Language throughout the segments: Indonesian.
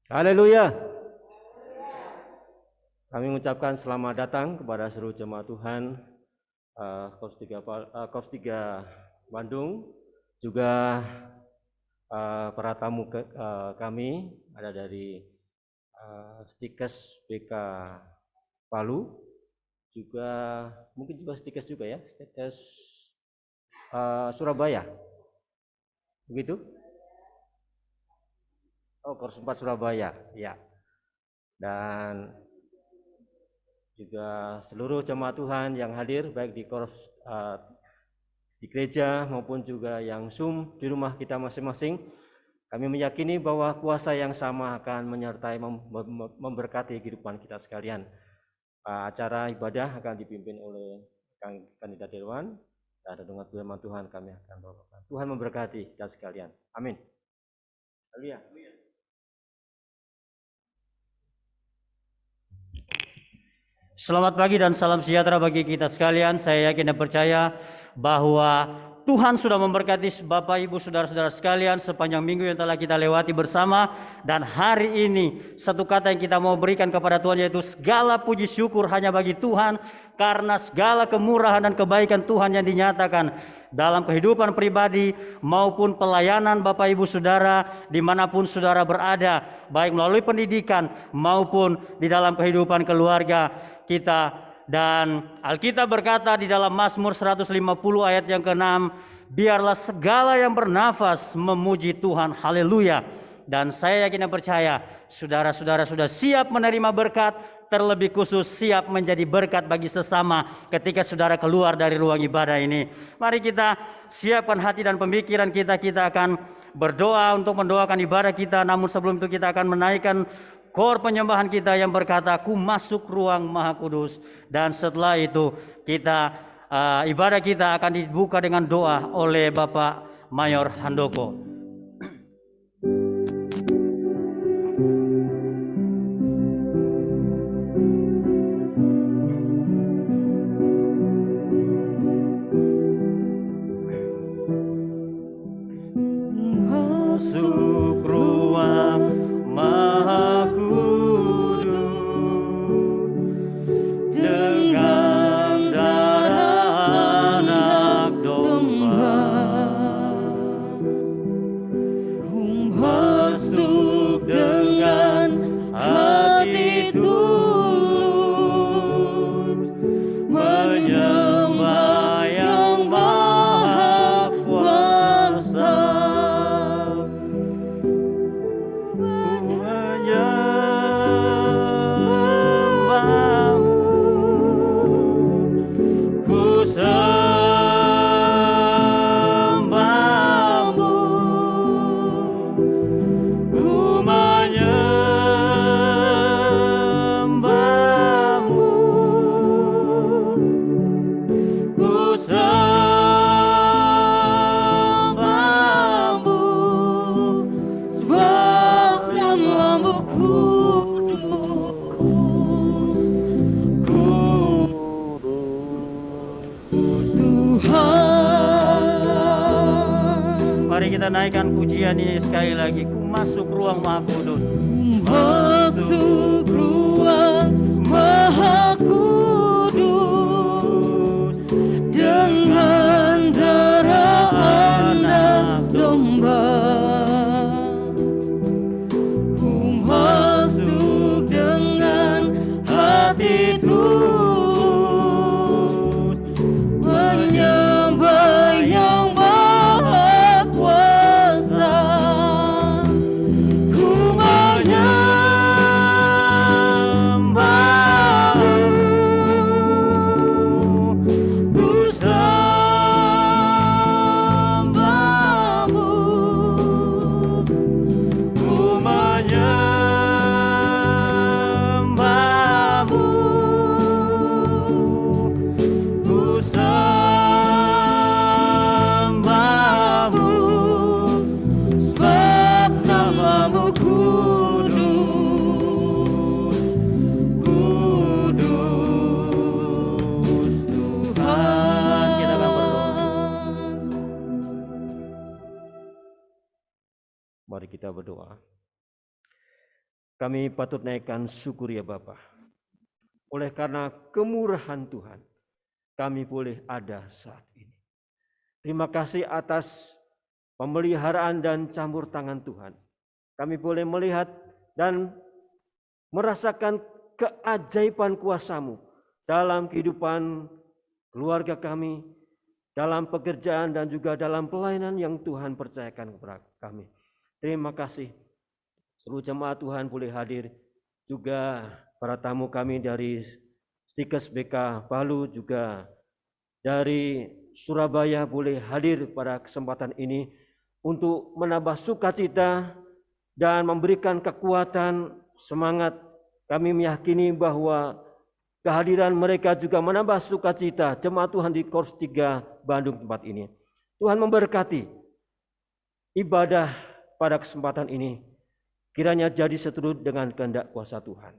Haleluya. Kami mengucapkan selamat datang kepada seluruh jemaat Tuhan Korps 3 Bandung, juga para tamu kami ada dari Stikes BK Palu, juga mungkin juga Stikes juga ya, Stikes Surabaya, begitu? Oh, Korps 4 Surabaya, ya. Dan juga seluruh jemaat Tuhan yang hadir baik di Korps di gereja maupun juga yang Zoom di rumah kita masing-masing. Kami meyakini bahwa kuasa yang sama akan menyertai memberkati kehidupan kita sekalian. Acara ibadah akan dipimpin oleh Kandidat Dewan, dan dengan firman Tuhan kami akan bawakan. Tuhan memberkati kita sekalian. Amin. Haleluya. Selamat pagi dan salam sejahtera bagi kita sekalian. Saya yakin dan percaya bahwa Tuhan sudah memberkati Bapak, Ibu, Saudara-saudara sekalian sepanjang minggu yang telah kita lewati bersama. Dan hari ini satu kata yang kita mau berikan kepada Tuhan, yaitu segala puji syukur hanya bagi Tuhan, karena segala kemurahan dan kebaikan Tuhan yang dinyatakan dalam kehidupan pribadi maupun pelayanan Bapak, Ibu, Saudara dimanapun Saudara berada, baik melalui pendidikan maupun di dalam kehidupan keluarga kita. Dan Alkitab berkata di dalam Mazmur 150 ayat yang ke-6, biarlah segala yang bernafas memuji Tuhan. Haleluya. Dan saya yakin dan percaya saudara-saudara sudah siap menerima berkat, terlebih khusus siap menjadi berkat bagi sesama ketika saudara keluar dari ruang ibadah ini. Mari kita siapkan hati dan pemikiran kita. Kita akan berdoa untuk mendoakan ibadah kita, namun sebelum itu kita akan menaikkan kor penyembahan kita yang berkata, "Ku masuk ruang Maha Kudus." Dan setelah itu kita ibadah kita akan dibuka dengan doa oleh Bapak Mayor Handoko. Masuk ruang Maha Kudus dengan darah anak domba. Masuk dengan hati tulus, menyembah yang Maha Kuasa. Mari kita naikkan pujian ini sekali lagi. Ku masuk ruang Maha Kudus. Masuk ruang Maha Kudus dengan darah anak domba. Ku masuk dengan hati tulus, menyembah yang Maha Kuasa. Ku menyembah-Mu, ku sembah-Mu, ku menyembah-Mu, ku sembah-Mu, sebab nama-Mu kudus, kudus Tuhan. Kita akan berdoa. Mari kita berdoa. kami patut naikkan syukur ya Bapa. Oleh karena kemurahan Tuhan, kami boleh ada saat ini. Terima kasih atas pemeliharaan dan campur tangan Tuhan. Kami boleh melihat dan merasakan keajaiban kuasa-Mu dalam kehidupan keluarga kami, dalam pekerjaan dan juga dalam pelayanan yang Tuhan percayakan kepada kami. Terima kasih. Seluruh jemaat Tuhan boleh hadir, juga para tamu kami dari Stikes BK Palu, juga dari Surabaya boleh hadir pada kesempatan ini untuk menambah sukacita dan memberikan kekuatan, semangat. Kami meyakini bahwa kehadiran mereka juga menambah sukacita jemaat Tuhan di Korps 3 Bandung tempat ini. Tuhan memberkati ibadah pada kesempatan ini, kiranya jadi seturut dengan kehendak kuasa Tuhan.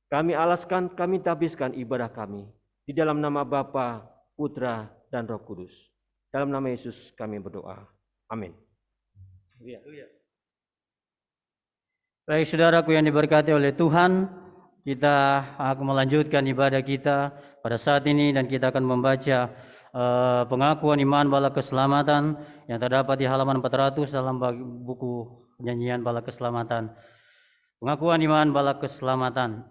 Kami alaskan, kami tabiskan ibadah kami di dalam nama Bapa, Putra, dan Roh Kudus. Dalam nama Yesus kami berdoa. Amin. Baik saudaraku yang diberkati oleh Tuhan, kita akan melanjutkan ibadah kita pada saat ini dan kita akan membaca pengakuan iman bala keselamatan yang terdapat di halaman 400 dalam buku penyanyian bala keselamatan. Pengakuan iman bala keselamatan.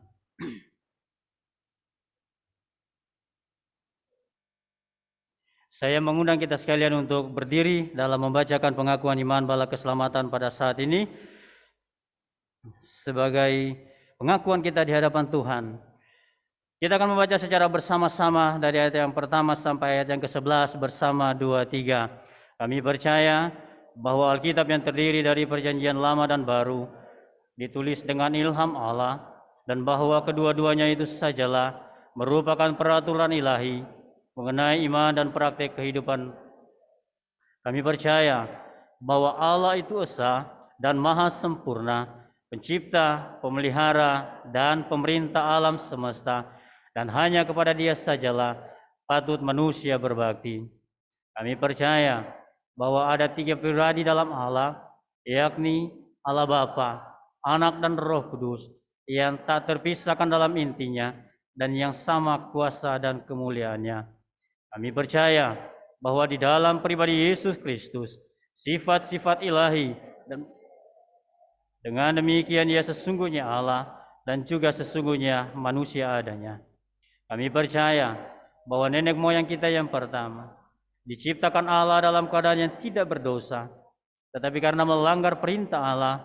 Saya mengundang kita sekalian untuk berdiri dalam membacakan pengakuan iman bala keselamatan pada saat ini sebagai pengakuan kita di hadapan Tuhan. Kita akan membaca secara bersama-sama dari ayat yang pertama sampai ayat yang ke-11 bersama 2-3. Kami percaya bahwa Alkitab yang terdiri dari perjanjian lama dan baru ditulis dengan ilham Allah, dan bahwa kedua-duanya itu sajalah merupakan peraturan ilahi mengenai iman dan praktek kehidupan. Kami percaya bahwa Allah itu esa dan maha sempurna, pencipta, pemelihara, dan pemerintah alam semesta, dan hanya kepada Dia sajalah patut manusia berbakti. Kami percaya bahwa ada 3 pribadi dalam Allah, yakni Allah Bapa, Anak, dan Roh Kudus, yang tak terpisahkan dalam intinya dan yang sama kuasa dan kemuliaannya. Kami percaya bahwa di dalam pribadi Yesus Kristus, sifat-sifat ilahi, dan dengan demikian Ia sesungguhnya Allah dan juga sesungguhnya manusia adanya. Kami percaya bahwa nenek moyang kita yang pertama diciptakan Allah dalam keadaan yang tidak berdosa, tetapi karena melanggar perintah Allah,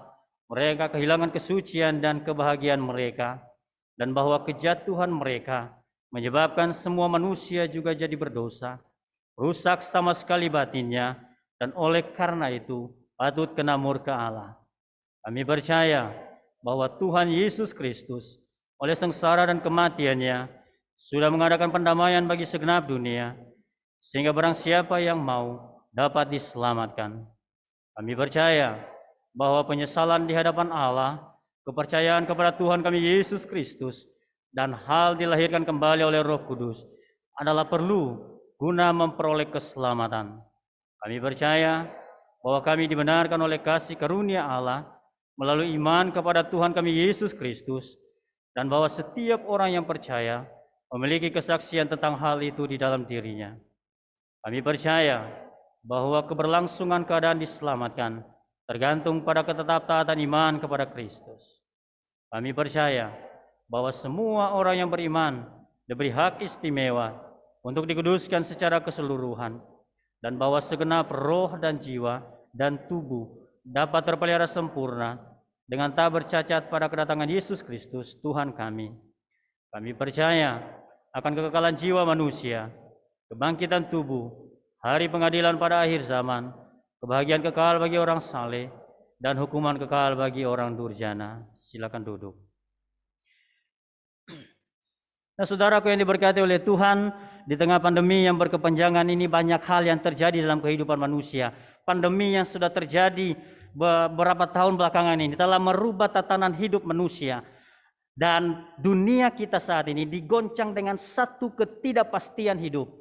mereka kehilangan kesucian dan kebahagiaan mereka, dan bahwa kejatuhan mereka menyebabkan semua manusia juga jadi berdosa, rusak sama sekali batinnya, dan oleh karena itu patut kena murka Allah. Kami percaya bahwa Tuhan Yesus Kristus oleh sengsara dan kematiannya sudah mengadakan pendamaian bagi segenap dunia, sehingga barang siapa yang mau dapat diselamatkan. Kami percaya bahwa penyesalan di hadapan Allah, kepercayaan kepada Tuhan kami Yesus Kristus, dan hal dilahirkan kembali oleh Roh Kudus adalah perlu guna memperoleh keselamatan. Kami percaya bahwa kami dibenarkan oleh kasih karunia Allah melalui iman kepada Tuhan kami Yesus Kristus, dan bahwa setiap orang yang percaya memiliki kesaksian tentang hal itu di dalam dirinya. Kami percaya bahwa keberlangsungan keadaan diselamatkan tergantung pada ketetap-taatan iman kepada Kristus. Kami percaya bahwa semua orang yang beriman diberi hak istimewa untuk dikuduskan secara keseluruhan, dan bahwa segenap roh dan jiwa dan tubuh dapat terpelihara sempurna dengan tak bercacat pada kedatangan Yesus Kristus Tuhan kami. Kami percaya akan kekekalan jiwa manusia, kebangkitan tubuh, hari pengadilan pada akhir zaman, kebahagiaan kekal bagi orang saleh, dan hukuman kekal bagi orang durjana. Silakan duduk. Nah, saudaraku yang diberkati oleh Tuhan, di tengah pandemi yang berkepanjangan ini banyak hal yang terjadi dalam kehidupan manusia. Pandemi yang sudah terjadi beberapa tahun belakangan ini telah merubah tatanan hidup manusia. Dan dunia kita saat ini digoncang dengan satu ketidakpastian hidup.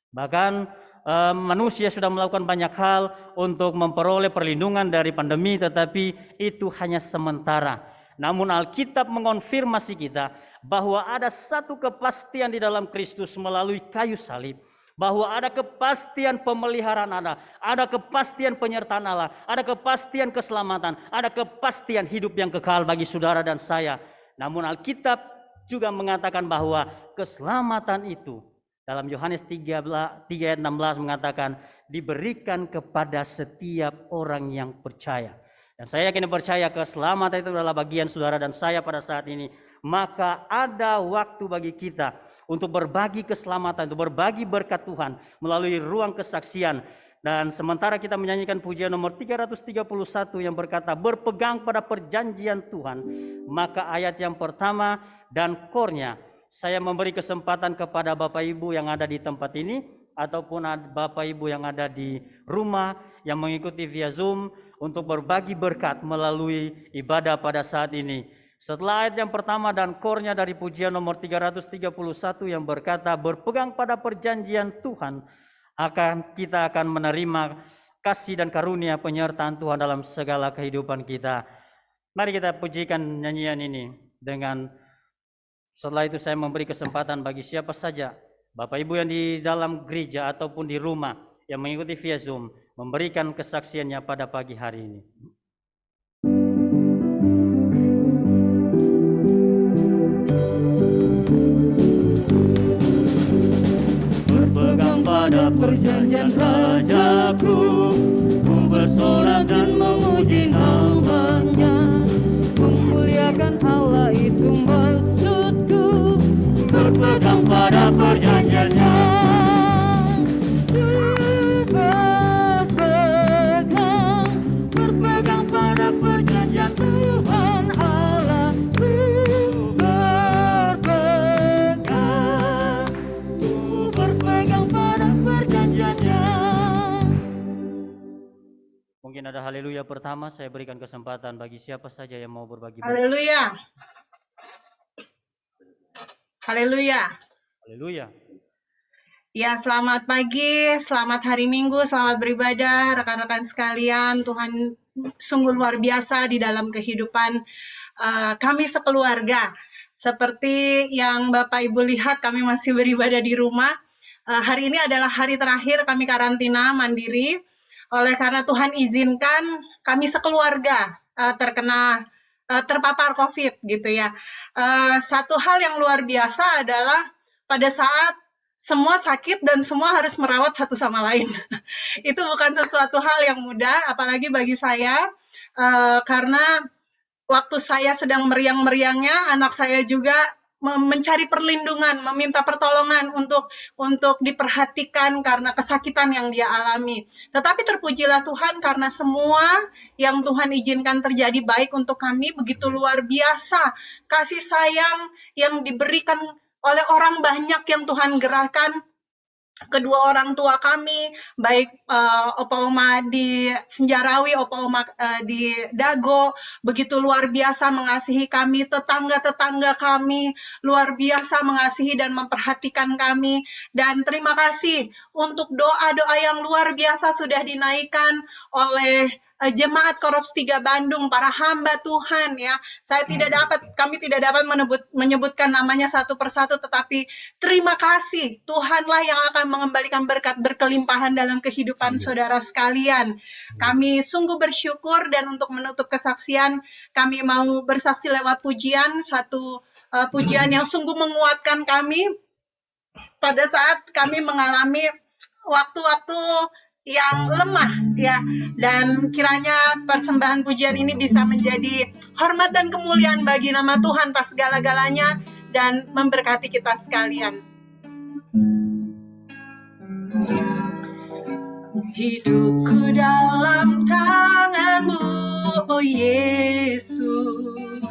Bahkan manusia sudah melakukan banyak hal untuk memperoleh perlindungan dari pandemi, tetapi itu hanya sementara. Namun Alkitab mengonfirmasi kita bahwa ada satu kepastian di dalam Kristus melalui kayu salib. Bahwa ada kepastian pemeliharaan Allah, ada kepastian penyertaan Allah, ada kepastian keselamatan, ada kepastian hidup yang kekal bagi saudara dan saya. Namun Alkitab juga mengatakan bahwa keselamatan itu dalam Yohanes 3 ayat 16 mengatakan diberikan kepada setiap orang yang percaya. Dan saya yakin percaya keselamatan itu adalah bagian saudara dan saya pada saat ini. Maka ada waktu bagi kita untuk berbagi keselamatan, untuk berbagi berkat Tuhan melalui ruang kesaksian. Dan sementara kita menyanyikan pujian nomor 331 yang berkata berpegang pada perjanjian Tuhan, maka ayat yang pertama dan core-nya saya memberi kesempatan kepada Bapak Ibu yang ada di tempat ini ataupun Bapak Ibu yang ada di rumah yang mengikuti via Zoom untuk berbagi berkat melalui ibadah pada saat ini. Setelah ayat yang pertama dan core-nya dari pujian nomor 331 yang berkata berpegang pada perjanjian Tuhan, kita akan menerima kasih dan karunia penyertaan Tuhan dalam segala kehidupan kita. Mari kita pujikan nyanyian ini dengan setelah itu saya memberi kesempatan bagi siapa saja Bapak Ibu yang di dalam gereja ataupun di rumah yang mengikuti via Zoom memberikan kesaksiannya pada pagi hari ini. Berpegang pada perjanjian Rajaku, ku bersorak dan memuji nama-Nya, memuliakan Allah itu maksudku. Berpegang pada perjanjian-Nya, berpegang pada perjanjian Tuhan Allah. Mungkin ada haleluya pertama, saya berikan kesempatan bagi siapa saja yang mau berbagi. Haleluya. Haleluya. Haleluya. Ya, selamat pagi, selamat hari Minggu, selamat beribadah rekan-rekan sekalian. Tuhan sungguh luar biasa di dalam kehidupan kami sekeluarga. Seperti yang Bapak Ibu lihat, kami masih beribadah di rumah. Hari ini adalah hari terakhir kami karantina mandiri. Oleh karena Tuhan izinkan kami sekeluarga terpapar COVID gitu ya. Satu hal yang luar biasa adalah pada saat semua sakit dan semua harus merawat satu sama lain. Itu bukan sesuatu hal yang mudah, apalagi bagi saya, karena waktu saya sedang meriang-meriangnya, anak saya juga mencari perlindungan, meminta pertolongan untuk diperhatikan karena kesakitan yang dia alami. Tetapi terpujilah Tuhan karena semua yang Tuhan izinkan terjadi baik untuk kami begitu luar biasa. Kasih sayang yang diberikan oleh orang banyak yang Tuhan gerakkan. Kedua orang tua kami, baik Opa Oma di Senjarawi, Opa Oma di Dago, begitu luar biasa mengasihi kami. Tetangga-tetangga kami luar biasa mengasihi dan memperhatikan kami. Dan terima kasih untuk doa-doa yang luar biasa sudah dinaikkan oleh Jemaat Korps 3 Bandung, para hamba Tuhan ya. Kami tidak dapat menyebutkan namanya satu persatu, tetapi terima kasih. Tuhanlah yang akan mengembalikan berkat berkelimpahan dalam kehidupan saudara sekalian. Kami sungguh bersyukur, dan untuk menutup kesaksian, kami mau bersaksi lewat pujian, satu pujian yang sungguh menguatkan kami pada saat kami mengalami waktu-waktu yang lemah ya, dan kiranya persembahan pujian ini bisa menjadi hormat dan kemuliaan bagi nama Tuhan pas segala-galanya dan memberkati kita sekalian. Hidupku dalam tangan-Mu, oh Yesus.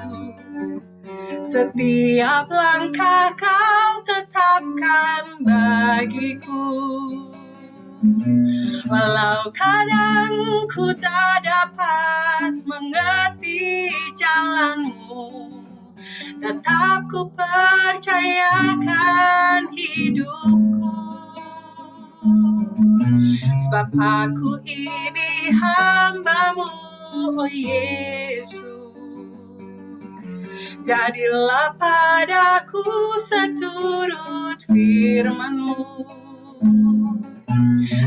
Setiap langkah Kau tetapkan bagiku. Walau kadang ku tak dapat mengerti jalan-Mu, tetap ku percayakan hidupku. Sebab aku ini hamba-Mu, oh Yesus. Jadilah padaku seturut firman-Mu.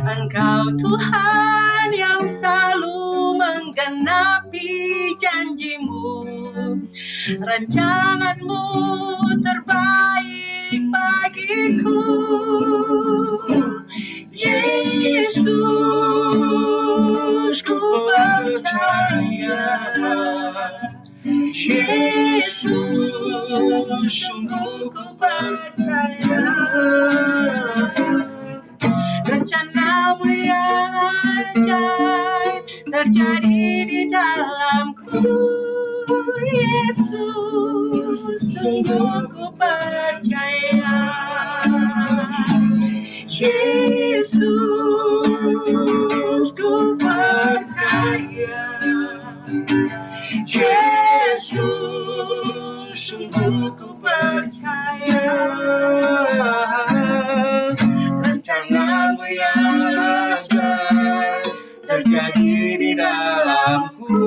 Engkau Tuhan yang selalu menggenapi janji-Mu. Rancangan-Mu terbaik bagiku. Yesus, ku percaya. Yesus, sungguh ku percaya. Rencana-Mu yang ajaib terjadi di dalamku. Yesus, sungguh ku percaya. Yesus, ku percaya. Yesus, sungguh ku percaya. Rencana-Mu yang ajaib terjadi di dalamku.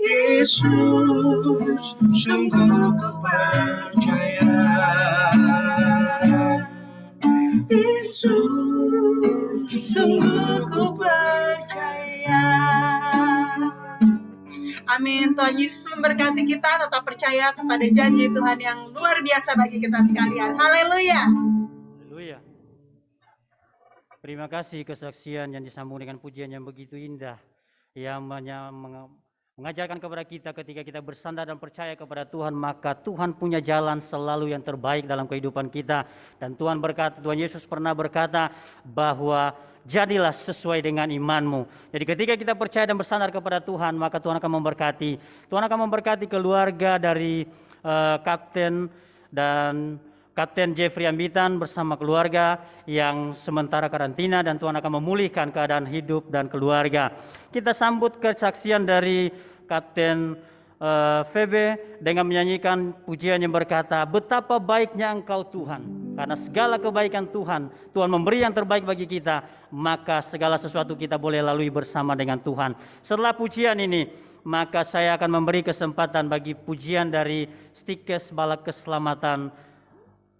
Yesus, sungguh ku percaya. Yesus, sungguh ku percaya. Amin. Tuhan Yesus memberkati kita, tetap percaya kepada janji Tuhan yang luar biasa bagi kita sekalian. Haleluya. Haleluya. Terima kasih kesaksian yang disambung dengan pujian yang begitu indah, yang mengajarkan kepada kita ketika kita bersandar dan percaya kepada Tuhan, maka Tuhan punya jalan selalu yang terbaik dalam kehidupan kita. Dan Tuhan berkata, Tuhan Yesus pernah berkata bahwa jadilah sesuai dengan imanmu. Jadi ketika kita percaya dan bersandar kepada Tuhan, maka Tuhan akan memberkati. Tuhan akan memberkati keluarga dari Kapten Jeffrey Ambitan bersama keluarga yang sementara karantina, dan Tuhan akan memulihkan keadaan hidup dan keluarga. Kita sambut kesaksian dari Kapten Febe dengan menyanyikan pujian yang berkata, betapa baiknya Engkau Tuhan, karena segala kebaikan Tuhan memberi yang terbaik bagi kita, maka segala sesuatu kita boleh lalui bersama dengan Tuhan. Setelah pujian ini, maka saya akan memberi kesempatan bagi pujian dari Stikes Balak Keselamatan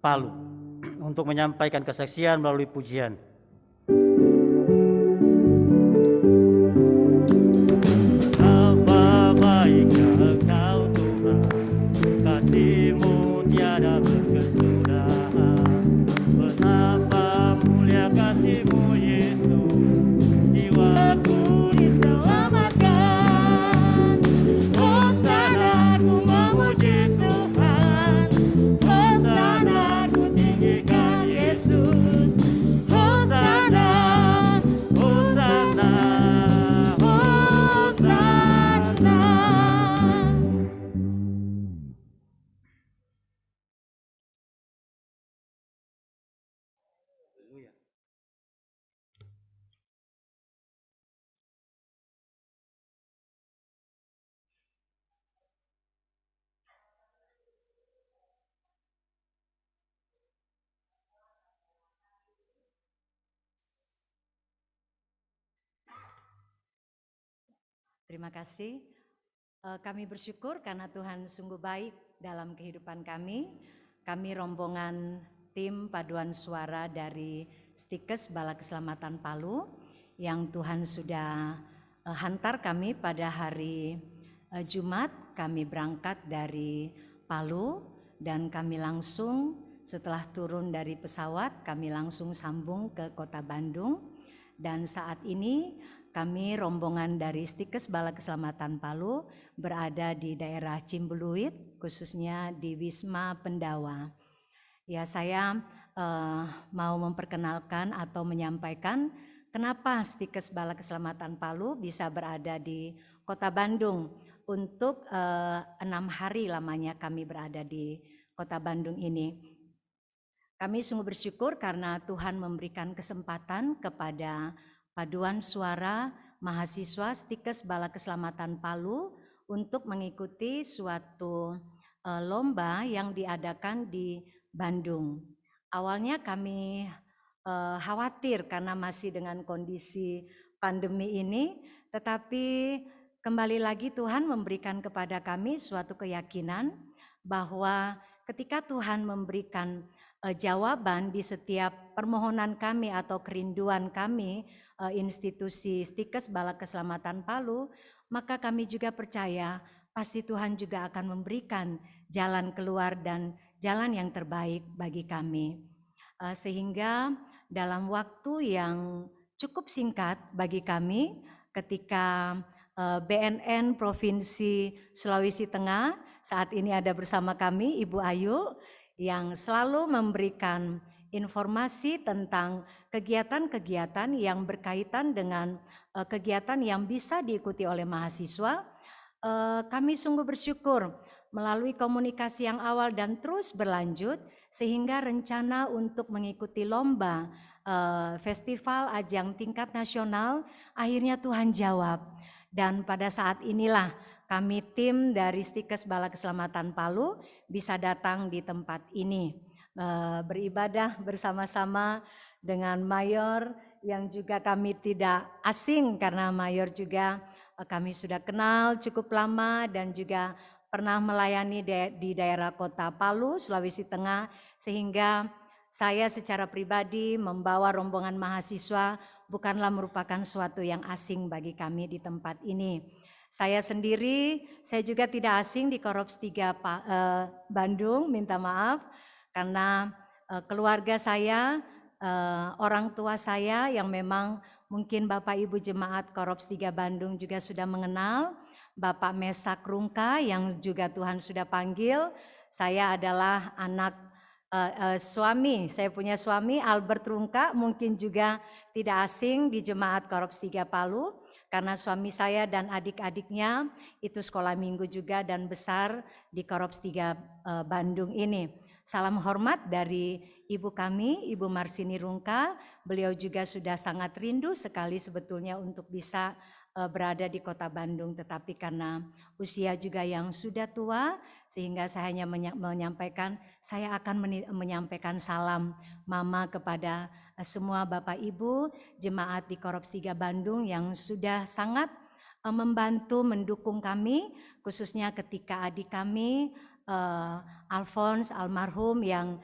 Palu untuk menyampaikan kesaksian melalui pujian. Betapa baiknya Engkau Tuhan, kasih-Mu tiada berkesudahan. Betapa mulia kasih-Mu Yesus, jiwaku diselamatkan. Hosana ku memuji Tuhan, Hosana ku tinggikan Yesus, Hosana, Hosana, Hosana. Terima kasih. Kami bersyukur karena Tuhan sungguh baik dalam kehidupan kami. Kami rombongan tim paduan suara dari Stikes Balak Keselamatan Palu yang Tuhan sudah hantar kami pada hari Jumat. Kami berangkat dari Palu dan kami langsung setelah turun dari pesawat kami langsung sambung ke kota Bandung. Dan saat ini kami rombongan dari Stikes Balak Keselamatan Palu berada di daerah Cimbuluit, khususnya di Wisma Pendawa. Ya, saya mau memperkenalkan atau menyampaikan kenapa Stikes Balak Keselamatan Palu bisa berada di kota Bandung. Untuk 6 hari lamanya kami berada di kota Bandung ini. Kami sungguh bersyukur karena Tuhan memberikan kesempatan kepada paduan suara mahasiswa Stikes Balak Keselamatan Palu untuk mengikuti suatu lomba yang diadakan di Bandung. Awalnya kami khawatir karena masih dengan kondisi pandemi ini, tetapi Kembali lagi Tuhan memberikan kepada kami suatu keyakinan bahwa ketika Tuhan memberikan jawaban di setiap permohonan kami atau kerinduan kami, institusi Stikes Bala Keselamatan Palu, maka kami juga percaya pasti Tuhan juga akan memberikan jalan keluar dan jalan yang terbaik bagi kami. Sehingga dalam waktu yang cukup singkat bagi kami ketika BNN Provinsi Sulawesi Tengah saat ini ada bersama kami Ibu Ayu yang selalu memberikan informasi tentang kegiatan-kegiatan yang berkaitan dengan kegiatan yang bisa diikuti oleh mahasiswa. Kami sungguh bersyukur melalui komunikasi yang awal dan terus berlanjut sehingga rencana untuk mengikuti lomba festival ajang tingkat nasional akhirnya Tuhan jawab. Dan pada saat inilah kami tim dari Stikes Bala Keselamatan Palu bisa datang di tempat ini beribadah bersama-sama dengan Mayor yang juga kami tidak asing karena Mayor juga kami sudah kenal cukup lama dan juga pernah melayani di daerah kota Palu, Sulawesi Tengah, sehingga saya secara pribadi membawa rombongan mahasiswa bukanlah merupakan suatu yang asing bagi kami di tempat ini. Saya sendiri, saya juga tidak asing di Korps 3 Bandung, minta maaf karena keluarga saya, orang tua saya yang memang mungkin Bapak Ibu Jemaat Korps 3 Bandung juga sudah mengenal, Bapak Mesak Rungka yang juga Tuhan sudah panggil. Saya adalah anak suami, saya punya suami Albert Rungka, mungkin juga tidak asing di Jemaat Korps 3 Palu karena suami saya dan adik-adiknya itu sekolah minggu juga dan besar di Korps 3 Bandung ini. Salam hormat dari ibu kami, Ibu Marsini Rungka. Beliau juga sudah sangat rindu sekali sebetulnya untuk bisa berada di kota Bandung, tetapi karena usia juga yang sudah tua sehingga saya hanya menyampaikan, saya akan menyampaikan salam mama kepada semua Bapak Ibu jemaat di Korps 3 Bandung yang sudah sangat membantu mendukung kami, khususnya ketika adik kami Alphonse almarhum yang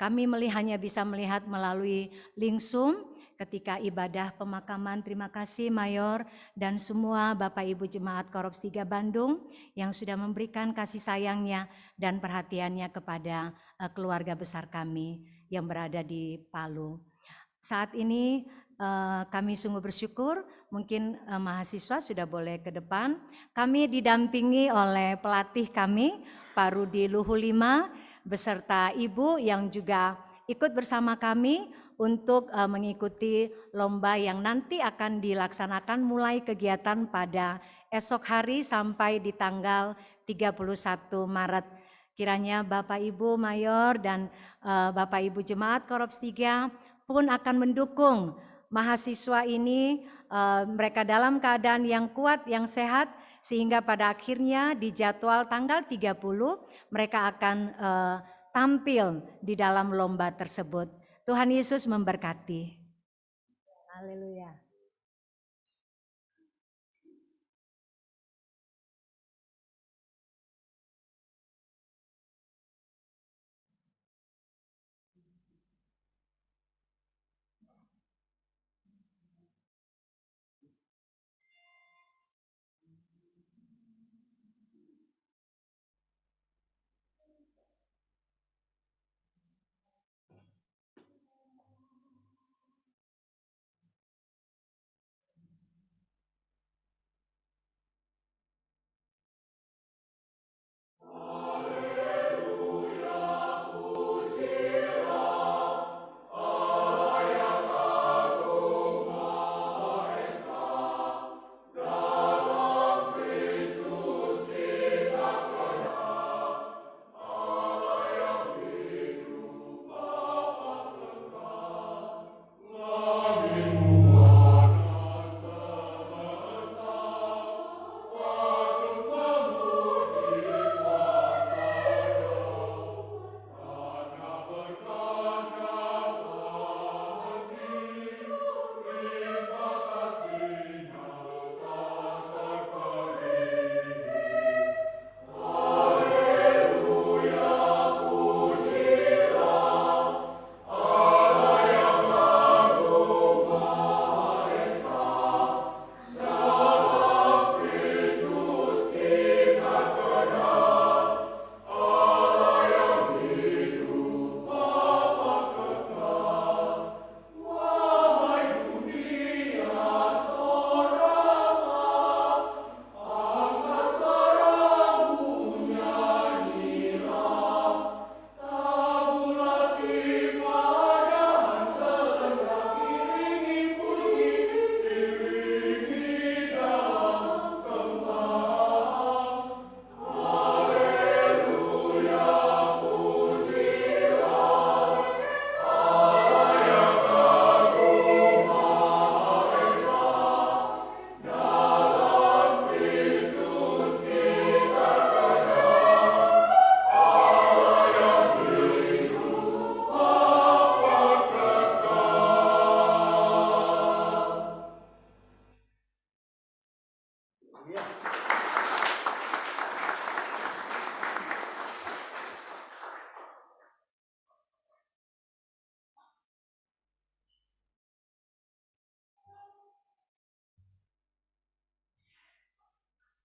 kami hanya bisa melihat melalui link Zoom ketika ibadah pemakaman. Terima kasih Mayor dan semua Bapak Ibu Jemaat Korps 3 Bandung yang sudah memberikan kasih sayangnya dan perhatiannya kepada keluarga besar kami yang berada di Palu. Saat ini kami sungguh bersyukur, mungkin mahasiswa sudah boleh ke depan. Kami didampingi oleh pelatih kami, Pak Rudi Luhulima, beserta Ibu yang juga ikut bersama kami untuk mengikuti lomba yang nanti akan dilaksanakan mulai kegiatan pada esok hari sampai di tanggal 31 Maret. Kiranya Bapak Ibu Mayor dan Bapak Ibu Jemaat Korps 3 pun akan mendukung mahasiswa ini, mereka dalam keadaan yang kuat, yang sehat, sehingga pada akhirnya di jadwal tanggal 30 mereka akan tampil di dalam lomba tersebut. Tuhan Yesus memberkati. Haleluya.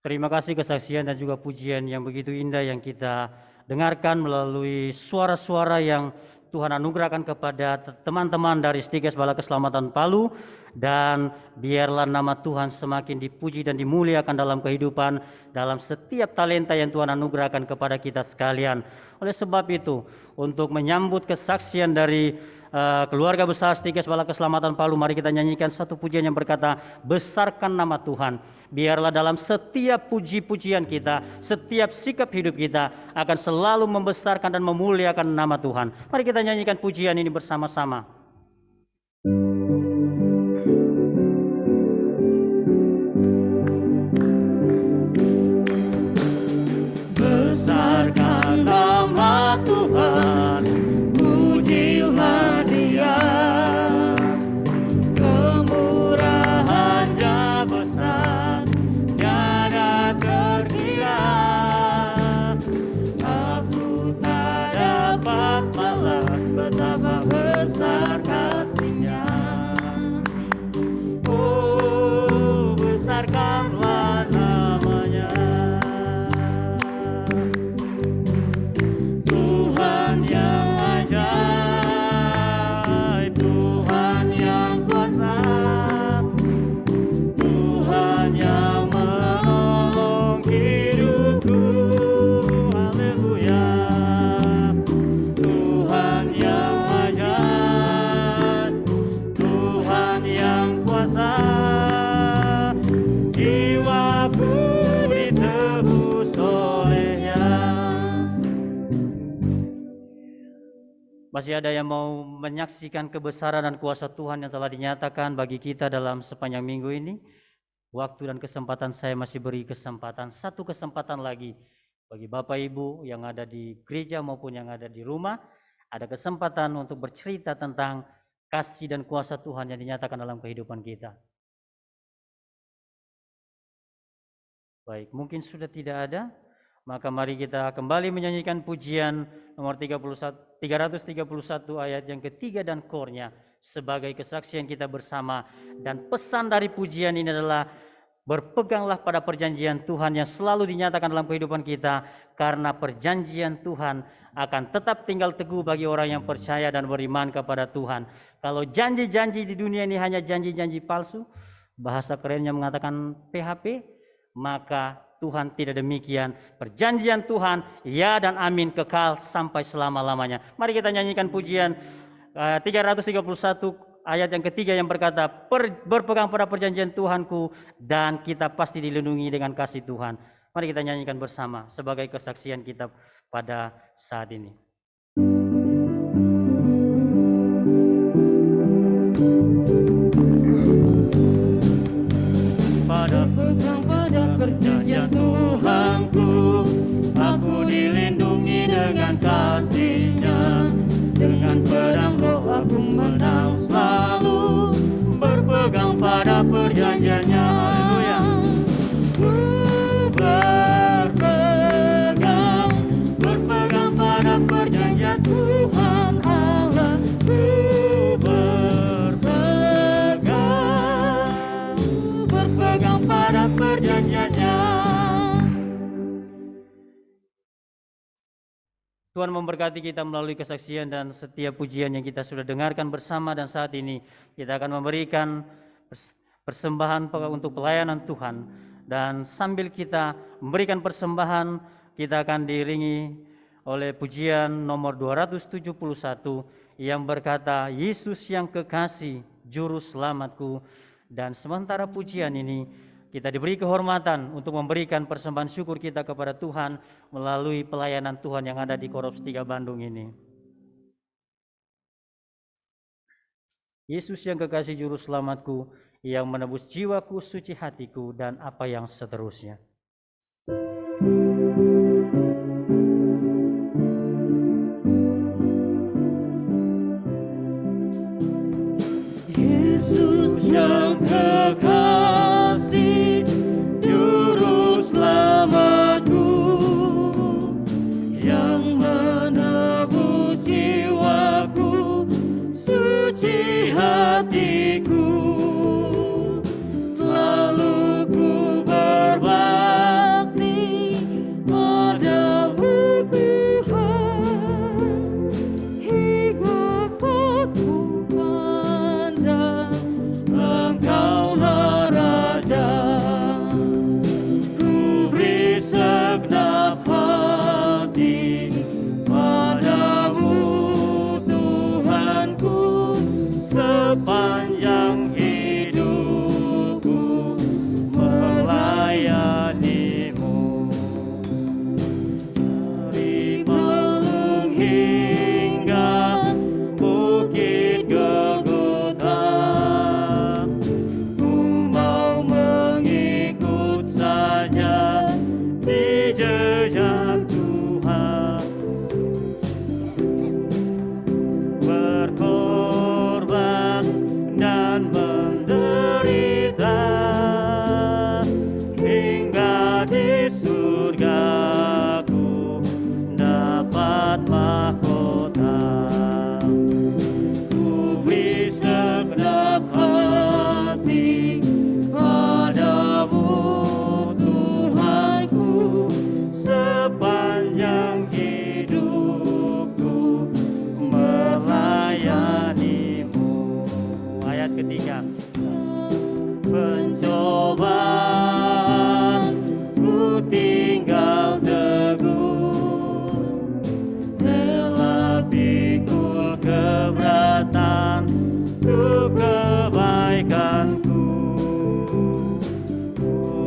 Terima kasih kesaksian dan juga pujian yang begitu indah yang kita dengarkan melalui suara-suara yang Tuhan anugerahkan kepada teman-teman dari Stikes Bala Keselamatan Palu, dan biarlah nama Tuhan semakin dipuji dan dimuliakan dalam kehidupan, dalam setiap talenta yang Tuhan anugerahkan kepada kita sekalian. Oleh sebab itu, untuk menyambut kesaksian dari keluarga besar Stikes Bala Keselamatan Palu, mari kita nyanyikan satu pujian yang berkata, besarkan nama Tuhan. Biarlah dalam setiap puji-pujian kita, setiap sikap hidup kita akan selalu membesarkan dan memuliakan nama Tuhan. Mari kita nyanyikan pujian ini bersama-sama. Besarkan nama Tuhan, pujilah Dia, kemurahannya besar, tiada terkira. Aku tak dapat balas betapa besar kasih-Nya. Oh, besarkanlah namanya. Tuhan yang ajaib, Tuhan yang kuasa, Tuhan yang menolong hidupku. Haleluya. Tuhan yang ajaib, Tuhan yang kuasa, jiwaku ditebus oleh-Nya. Masih ada yang mau menyaksikan kebesaran dan kuasa Tuhan yang telah dinyatakan bagi kita dalam sepanjang minggu ini? Waktu dan kesempatan saya masih beri kesempatan, satu kesempatan lagi bagi Bapak Ibu yang ada di gereja maupun yang ada di rumah, ada kesempatan untuk bercerita tentang kasih dan kuasa Tuhan yang dinyatakan dalam kehidupan kita. Baik, mungkin sudah tidak ada, maka mari kita kembali menyanyikan pujian nomor 331 ayat yang ketiga dan kornya sebagai kesaksian kita bersama. Dan pesan dari pujian ini adalah berpeganglah pada perjanjian Tuhan yang selalu dinyatakan dalam kehidupan kita, karena perjanjian Tuhan akan tetap tinggal teguh bagi orang yang percaya dan beriman kepada Tuhan. Kalau janji-janji di dunia ini hanya janji-janji palsu, bahasa kerennya mengatakan PHP, maka Tuhan tidak demikian. Perjanjian Tuhan ya dan amin, kekal sampai selama-lamanya. Mari kita nyanyikan pujian 331 ayat yang ketiga yang berkata, berpegang pada perjanjian Tuhanku dan kita pasti dilindungi dengan kasih Tuhan. Mari kita nyanyikan bersama sebagai kesaksian kita pada saat ini. Berpegang pada perjanjian Tuhanku, aku dilindungi dengan kasih-Nya. Dengan pedang roh aku menang selalu, berpegang pada perjanjian-Nya. Haleluya. Ku berpegang pada perjanjian Tuhan Allah. Ku berpegang pada perjanjian-Nya. Tuhan memberkati kita melalui kesaksian dan setiap pujian yang kita sudah dengarkan bersama, dan saat ini kita akan memberikan persembahan untuk pelayanan Tuhan. Dan sambil kita memberikan persembahan, kita akan diiringi oleh pujian nomor 271 yang berkata, Yesus yang kekasih, juru selamatku. Dan sementara pujian ini, kita diberi kehormatan untuk memberikan persembahan syukur kita kepada Tuhan melalui pelayanan Tuhan yang ada di Korps 3 Bandung ini. Yesus yang kekasih, juru selamatku, yang menebus jiwaku, suci hatiku, dan apa yang seterusnya. Yesus yang kekasih, juru selamatku, yang menebus jiwaku, suci hatiku, selalu ku berbakti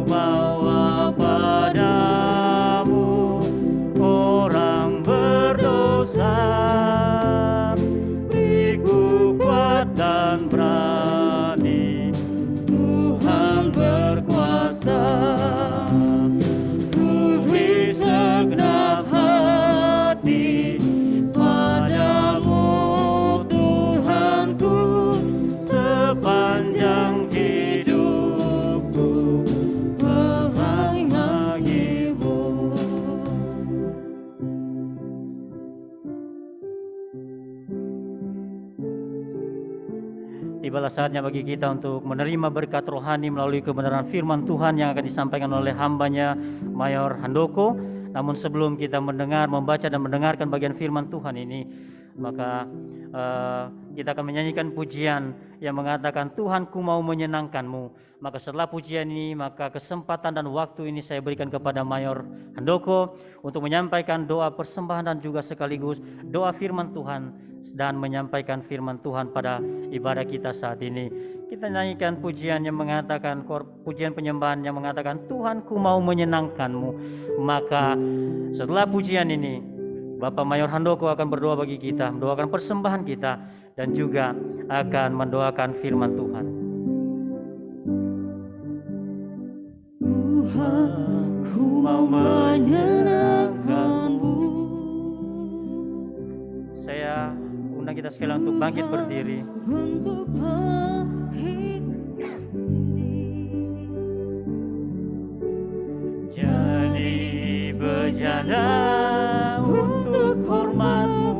Bawa padamu orang berdosa, beri kuat dan berani, Tuhan berkuasa. Ku beri segenap hati padamu, Tuhanku, sepanjang hidupku bagimu. Tibalah saatnya bagi kita untuk menerima berkat rohani melalui kebenaran firman Tuhan yang akan disampaikan oleh hambanya Mayor Handoko. Namun sebelum kita membaca dan mendengarkan bagian firman Tuhan ini, maka kita akan menyanyikan pujian yang mengatakan Tuhanku mau menyenangkanmu. Maka setelah pujian ini, maka kesempatan dan waktu ini saya berikan kepada Mayor Handoko untuk menyampaikan doa persembahan dan juga sekaligus doa firman Tuhan dan menyampaikan firman Tuhan pada ibadah kita saat ini. Kita nyanyikan pujian yang mengatakan, pujian penyembahan yang mengatakan Tuhanku mau menyenangkanmu. Maka setelah pujian ini, Bapak Mayor Handoko akan berdoa bagi kita, mendoakan persembahan kita, dan juga akan mendoakan firman Tuhan. Tuhanku mau menyenangkanmu. Saya undang kita sekalian untuk bangkit berdiri. Jadi bejana untuk hormatmu,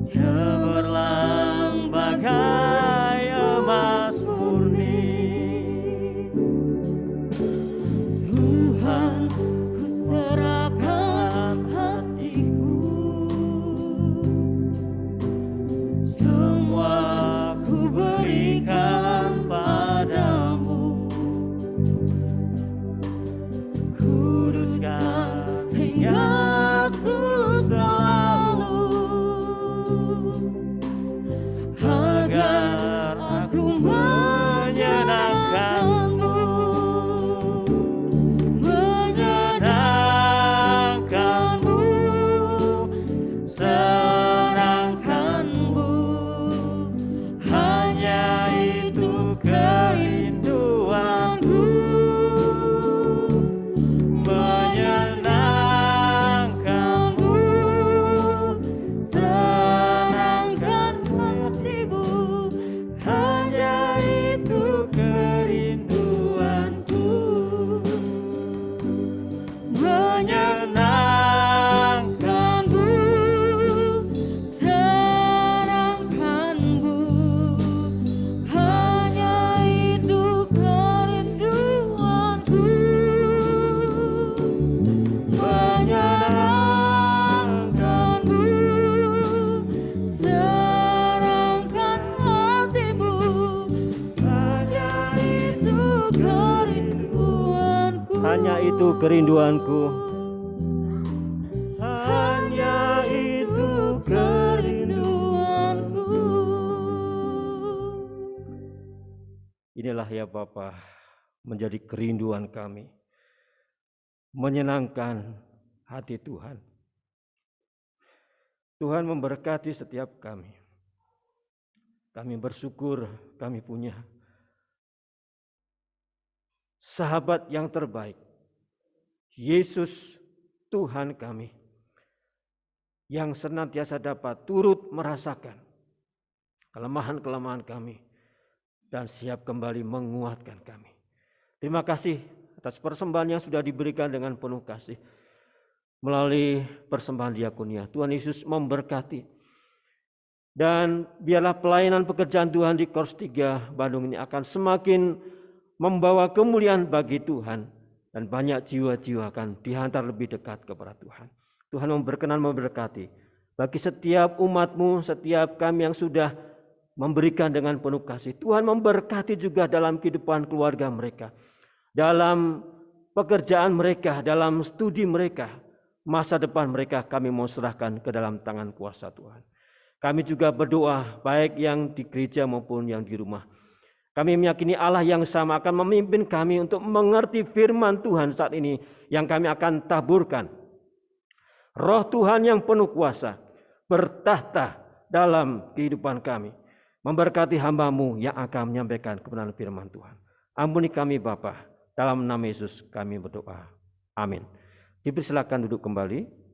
cemerlang bagai emas murni. Tuhan, ku serahkan hatiku, semua ku berikan padamu. Kuduskan ingatku selalu, agar aku menyenangkanmu, menyenangkanmu, senangkanmu. Hanya itu kerinduanku, menyenangkanmu, senangkan hatimu. Hanya itu kerinduanku, menyenangkanmu, senangkanmu. Hanya itu kerinduanku, menyenangkanmu, senangkan hatimu. Hanya itu kerinduanku, hanya itu kerinduanku. Inilah ya Bapa, menjadi kerinduan kami, menyenangkan hati Tuhan. Tuhan memberkati setiap kami. Kami bersyukur kami punya sahabat yang terbaik, Yesus Tuhan kami, yang senantiasa dapat turut merasakan kelemahan-kelemahan kami dan siap kembali menguatkan kami. Terima kasih atas persembahan yang sudah diberikan dengan penuh kasih melalui persembahan diakonia. Tuhan Yesus memberkati. Dan biarlah pelayanan pekerjaan Tuhan di Korps 3 Bandung ini akan semakin membawa kemuliaan bagi Tuhan, dan banyak jiwa-jiwa akan dihantar lebih dekat kepada Tuhan. Tuhan berkenan memberkati bagi setiap umat-Mu, setiap kami yang sudah memberikan dengan penuh kasih. Tuhan memberkati juga dalam kehidupan keluarga mereka, dalam pekerjaan mereka, dalam studi mereka, masa depan mereka kami mau serahkan ke dalam tangan kuasa Tuhan. Kami juga berdoa baik yang di gereja maupun yang di rumah. Kami meyakini Allah yang sama akan memimpin kami untuk mengerti firman Tuhan saat ini yang kami akan taburkan. Roh Tuhan yang penuh kuasa bertahta dalam kehidupan kami, memberkati hamba-Mu yang akan menyampaikan kebenaran firman Tuhan. Ampuni kami Bapa, dalam nama Yesus kami berdoa. Amin. Dipersilakan duduk kembali.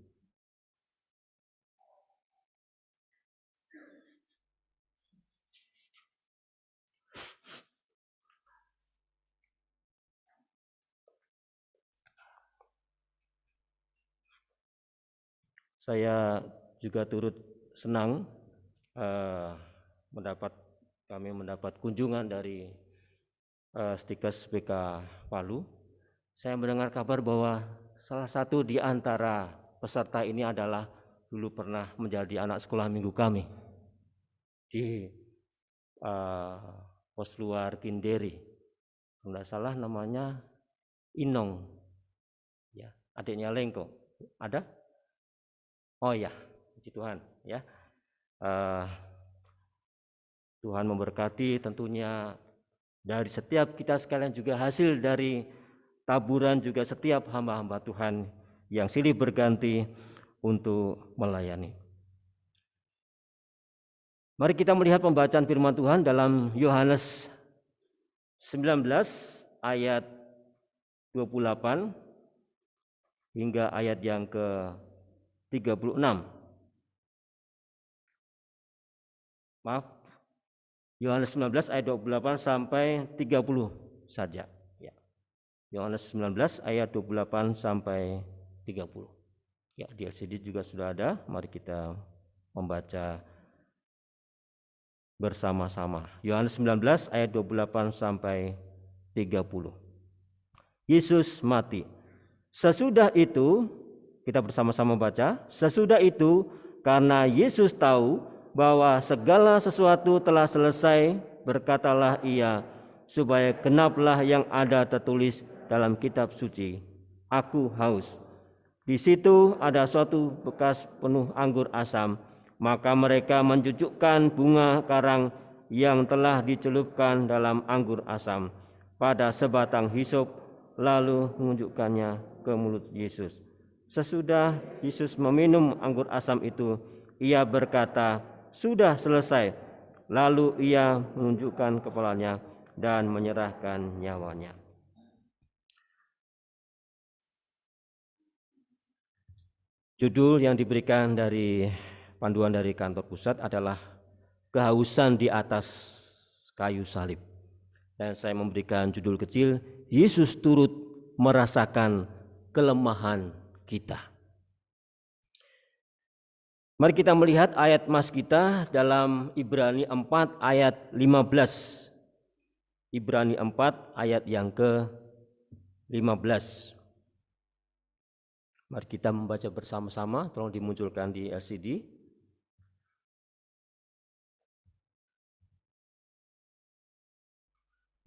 Saya juga turut senang kami mendapat kunjungan dari Stikes BK Palu. Saya mendengar kabar bahwa salah satu di antara peserta ini adalah dulu pernah menjadi anak sekolah minggu kami di pos luar Kinderi. Kalau tidak salah namanya Inong, ya, adiknya Lengko. Ada? Oh ya, puji Tuhan, ya. Tuhan memberkati tentunya dari setiap kita sekalian, juga hasil dari taburan juga setiap hamba-hamba Tuhan yang silih berganti untuk melayani. Mari kita melihat pembacaan firman Tuhan dalam Yohanes 19 ayat 28 hingga ayat yang ke-36. Maaf, Yohanes 19 ayat 28 sampai 30 saja. Ya. Yohanes 19 ayat 28 sampai 30. Ya, di LCD juga sudah ada. Mari kita membaca bersama-sama. Yohanes 19 ayat 28 sampai 30. Yesus mati. Sesudah itu, kita bersama-sama baca. Sesudah itu, karena Yesus tahu bahwa segala sesuatu telah selesai, berkatalah ia, supaya genaplah yang ada tertulis dalam kitab suci, aku haus. Di situ ada suatu bekas penuh anggur asam, maka mereka mencucukkan bunga karang yang telah dicelupkan dalam anggur asam pada sebatang hisop, lalu menunjukkannya ke mulut Yesus. Sesudah Yesus meminum anggur asam itu, ia berkata, sudah selesai. Lalu ia menunjukkan kepalanya dan menyerahkan nyawanya. Judul yang diberikan dari panduan dari kantor pusat adalah kehausan di atas kayu salib. Dan saya memberikan judul kecil, Yesus turut merasakan kelemahan kita. Mari kita melihat ayat mas kita dalam Ibrani 4 ayat 15. Ibrani 4 ayat yang ke-15. Mari kita membaca bersama-sama, tolong dimunculkan di LCD.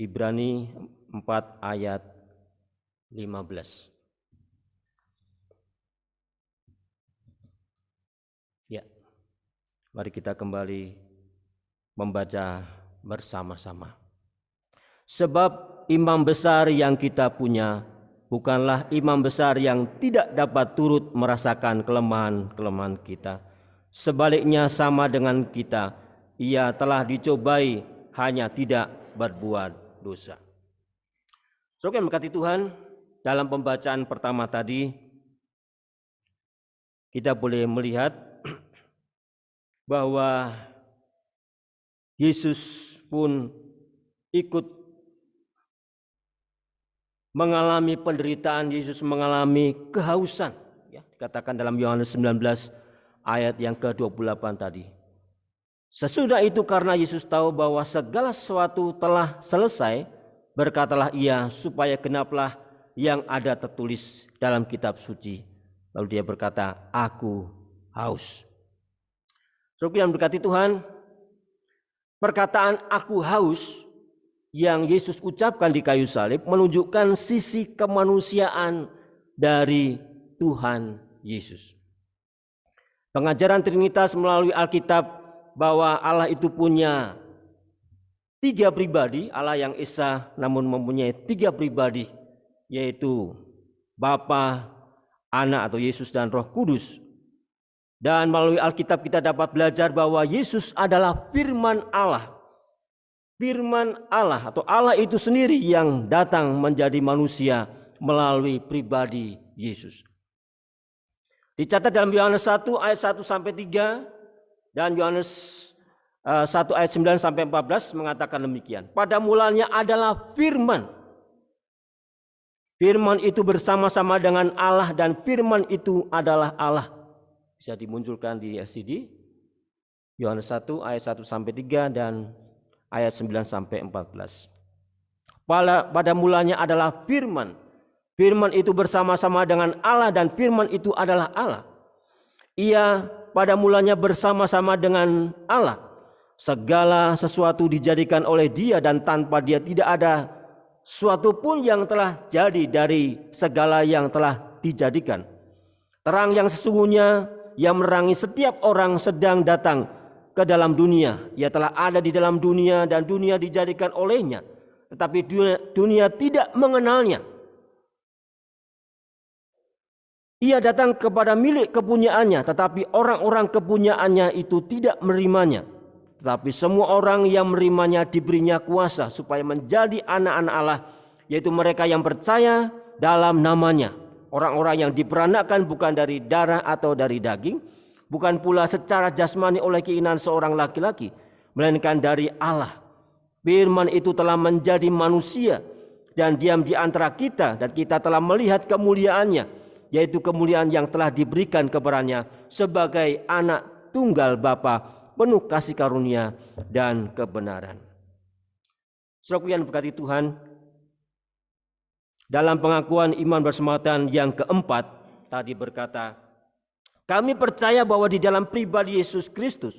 Ibrani 4 ayat 15. Ya, mari kita kembali membaca bersama-sama. Sebab imam besar yang kita punya bukanlah imam besar yang tidak dapat turut merasakan kelemahan-kelemahan kita. Sebaliknya sama dengan kita, ia telah dicobai hanya tidak berbuat dosa. Saudara yang berkati Tuhan, dalam pembacaan pertama tadi kita boleh melihat bahwa Yesus pun ikut mengalami penderitaan, Yesus mengalami kehausan. Ya, dikatakan dalam Yohanes 19 ayat yang ke-28 tadi. Sesudah itu karena Yesus tahu bahwa segala sesuatu telah selesai, berkatalah ia supaya genaplah yang ada tertulis dalam kitab suci. Lalu dia berkata, aku haus. Saudara yang berkati Tuhan, perkataan aku haus yang Yesus ucapkan di kayu salib menunjukkan sisi kemanusiaan dari Tuhan Yesus. Pengajaran Trinitas melalui Alkitab bahwa Allah itu punya tiga pribadi, Allah yang Esa namun mempunyai tiga pribadi, yaitu Bapa, Anak atau Yesus dan Roh Kudus. Dan melalui Alkitab kita dapat belajar bahwa Yesus adalah firman Allah. Firman Allah atau Allah itu sendiri yang datang menjadi manusia melalui pribadi Yesus. Dicatat dalam Yohanes 1 ayat 1 sampai 3 dan Yohanes 1 ayat 9 sampai 14 mengatakan demikian. Pada mulanya adalah firman. Firman itu bersama-sama dengan Allah dan firman itu adalah Allah. Bisa dimunculkan di LCD. Yohanes 1 ayat 1 sampai 3 dan ayat 9 sampai 14. Pada mulanya adalah firman. Firman itu bersama-sama dengan Allah dan firman itu adalah Allah. Ia pada mulanya bersama-sama dengan Allah. Segala sesuatu dijadikan oleh Dia dan tanpa Dia tidak ada suatu pun yang telah jadi dari segala yang telah dijadikan. Terang yang sesungguhnya yang menerangi setiap orang sedang datang ke dalam dunia. Ia telah ada di dalam dunia dan dunia dijadikan olehnya, tetapi dunia tidak mengenalnya. Ia datang kepada milik kepunyaannya, tetapi orang-orang kepunyaannya itu tidak menerimanya. Tetapi semua orang yang menerimanya diberinya kuasa supaya menjadi anak-anak Allah, yaitu mereka yang percaya dalam namanya. Orang-orang yang diperanakkan bukan dari darah atau dari daging, bukan pula secara jasmani oleh keinginan seorang laki-laki, melainkan dari Allah. Firman itu telah menjadi manusia dan diam di antara kita, dan kita telah melihat kemuliaannya, yaitu kemuliaan yang telah diberikan kepadanya sebagai anak tunggal Bapa, penuh kasih karunia dan kebenaran. Saudaraku yang berkati Tuhan, dalam pengakuan iman bersematan yang keempat tadi berkata, kami percaya bahwa di dalam pribadi Yesus Kristus,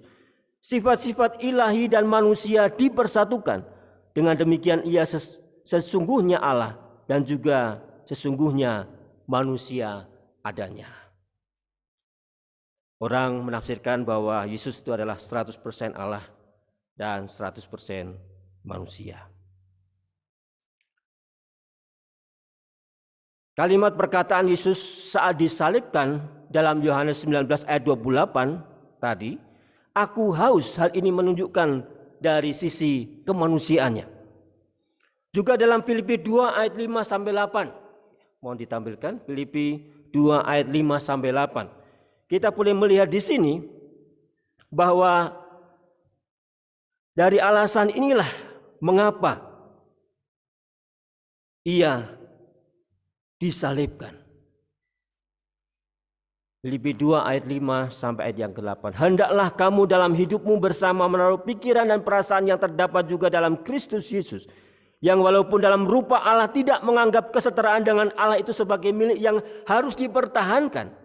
sifat-sifat ilahi dan manusia dipersatukan. Dengan demikian ia sesungguhnya Allah dan juga sesungguhnya manusia adanya. Orang menafsirkan bahwa Yesus itu adalah 100% Allah dan 100% manusia. Kalimat perkataan Yesus saat disalibkan dalam Yohanes 19 ayat 28 tadi, aku haus, hal ini menunjukkan dari sisi kemanusiaannya. Juga dalam Filipi 2 ayat 5 sampai 8. Mohon ditampilkan Filipi 2 ayat 5 sampai 8. Kita boleh melihat di sini bahwa dari alasan inilah mengapa ia disalibkan. Filipi 2 ayat 5 sampai ayat yang ke-8. Hendaklah kamu dalam hidupmu bersama menaruh pikiran dan perasaan yang terdapat juga dalam Kristus Yesus, yang walaupun dalam rupa Allah tidak menganggap kesetaraan dengan Allah itu sebagai milik yang harus dipertahankan,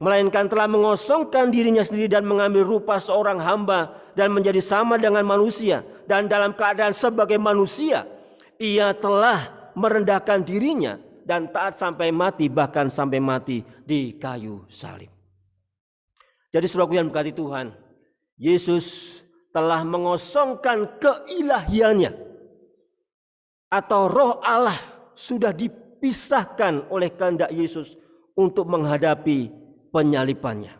melainkan telah mengosongkan dirinya sendiri dan mengambil rupa seorang hamba dan menjadi sama dengan manusia, dan dalam keadaan sebagai manusia ia telah merendahkan dirinya dan taat sampai mati, bahkan sampai mati di kayu salib. Jadi saudaraku yang berkati Tuhan, Yesus telah mengosongkan keilahiannya, atau roh Allah sudah dipisahkan oleh kehendak Yesus untuk menghadapi penyalibannya.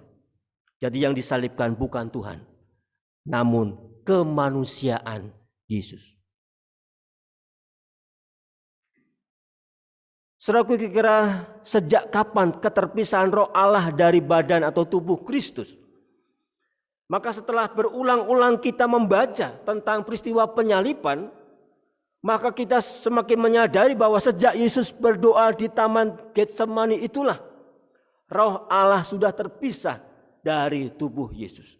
Jadi yang disalibkan bukan Tuhan, namun kemanusiaan Yesus. Saudaraku, kira-kira sejak kapan keterpisahan roh Allah dari badan atau tubuh Kristus? Maka setelah berulang-ulang kita membaca tentang peristiwa penyaliban, maka kita semakin menyadari bahwa sejak Yesus berdoa di Taman Getsemani itulah roh Allah sudah terpisah dari tubuh Yesus.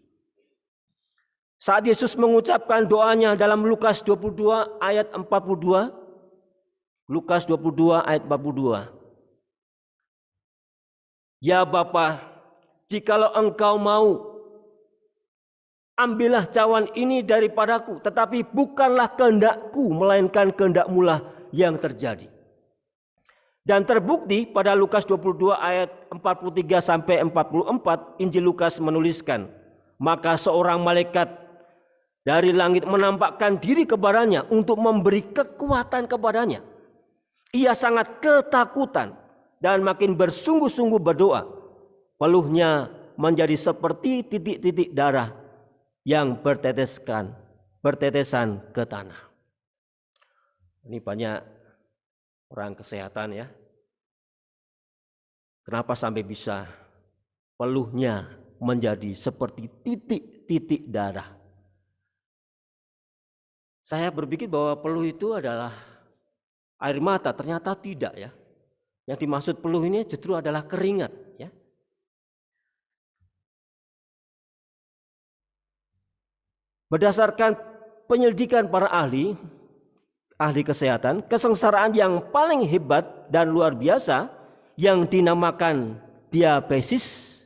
Saat Yesus mengucapkan doanya dalam Lukas 22 ayat 42, Lukas 22 ayat 42. Ya Bapa, jikalau engkau mau, ambillah cawan ini daripadaku, tetapi bukanlah kehendakku, melainkan kehendak-Mu lah yang terjadi. Dan terbukti pada Lukas 22 ayat 43 sampai 44, Injil Lukas menuliskan, maka seorang malaikat dari langit menampakkan diri kepadanya untuk memberi kekuatan kepadanya. Ia sangat ketakutan dan makin bersungguh-sungguh berdoa. Peluhnya menjadi seperti titik-titik darah yang bertetesan ke tanah. Ini banyak orang kesehatan ya. Kenapa sampai bisa peluhnya menjadi seperti titik-titik darah? Saya berpikir bahwa peluh itu adalah air mata, ternyata tidak ya. Yang dimaksud peluh ini justru adalah keringat ya. Berdasarkan penyelidikan para ahli kesehatan, kesengsaraan yang paling hebat dan luar biasa yang dinamakan diabetes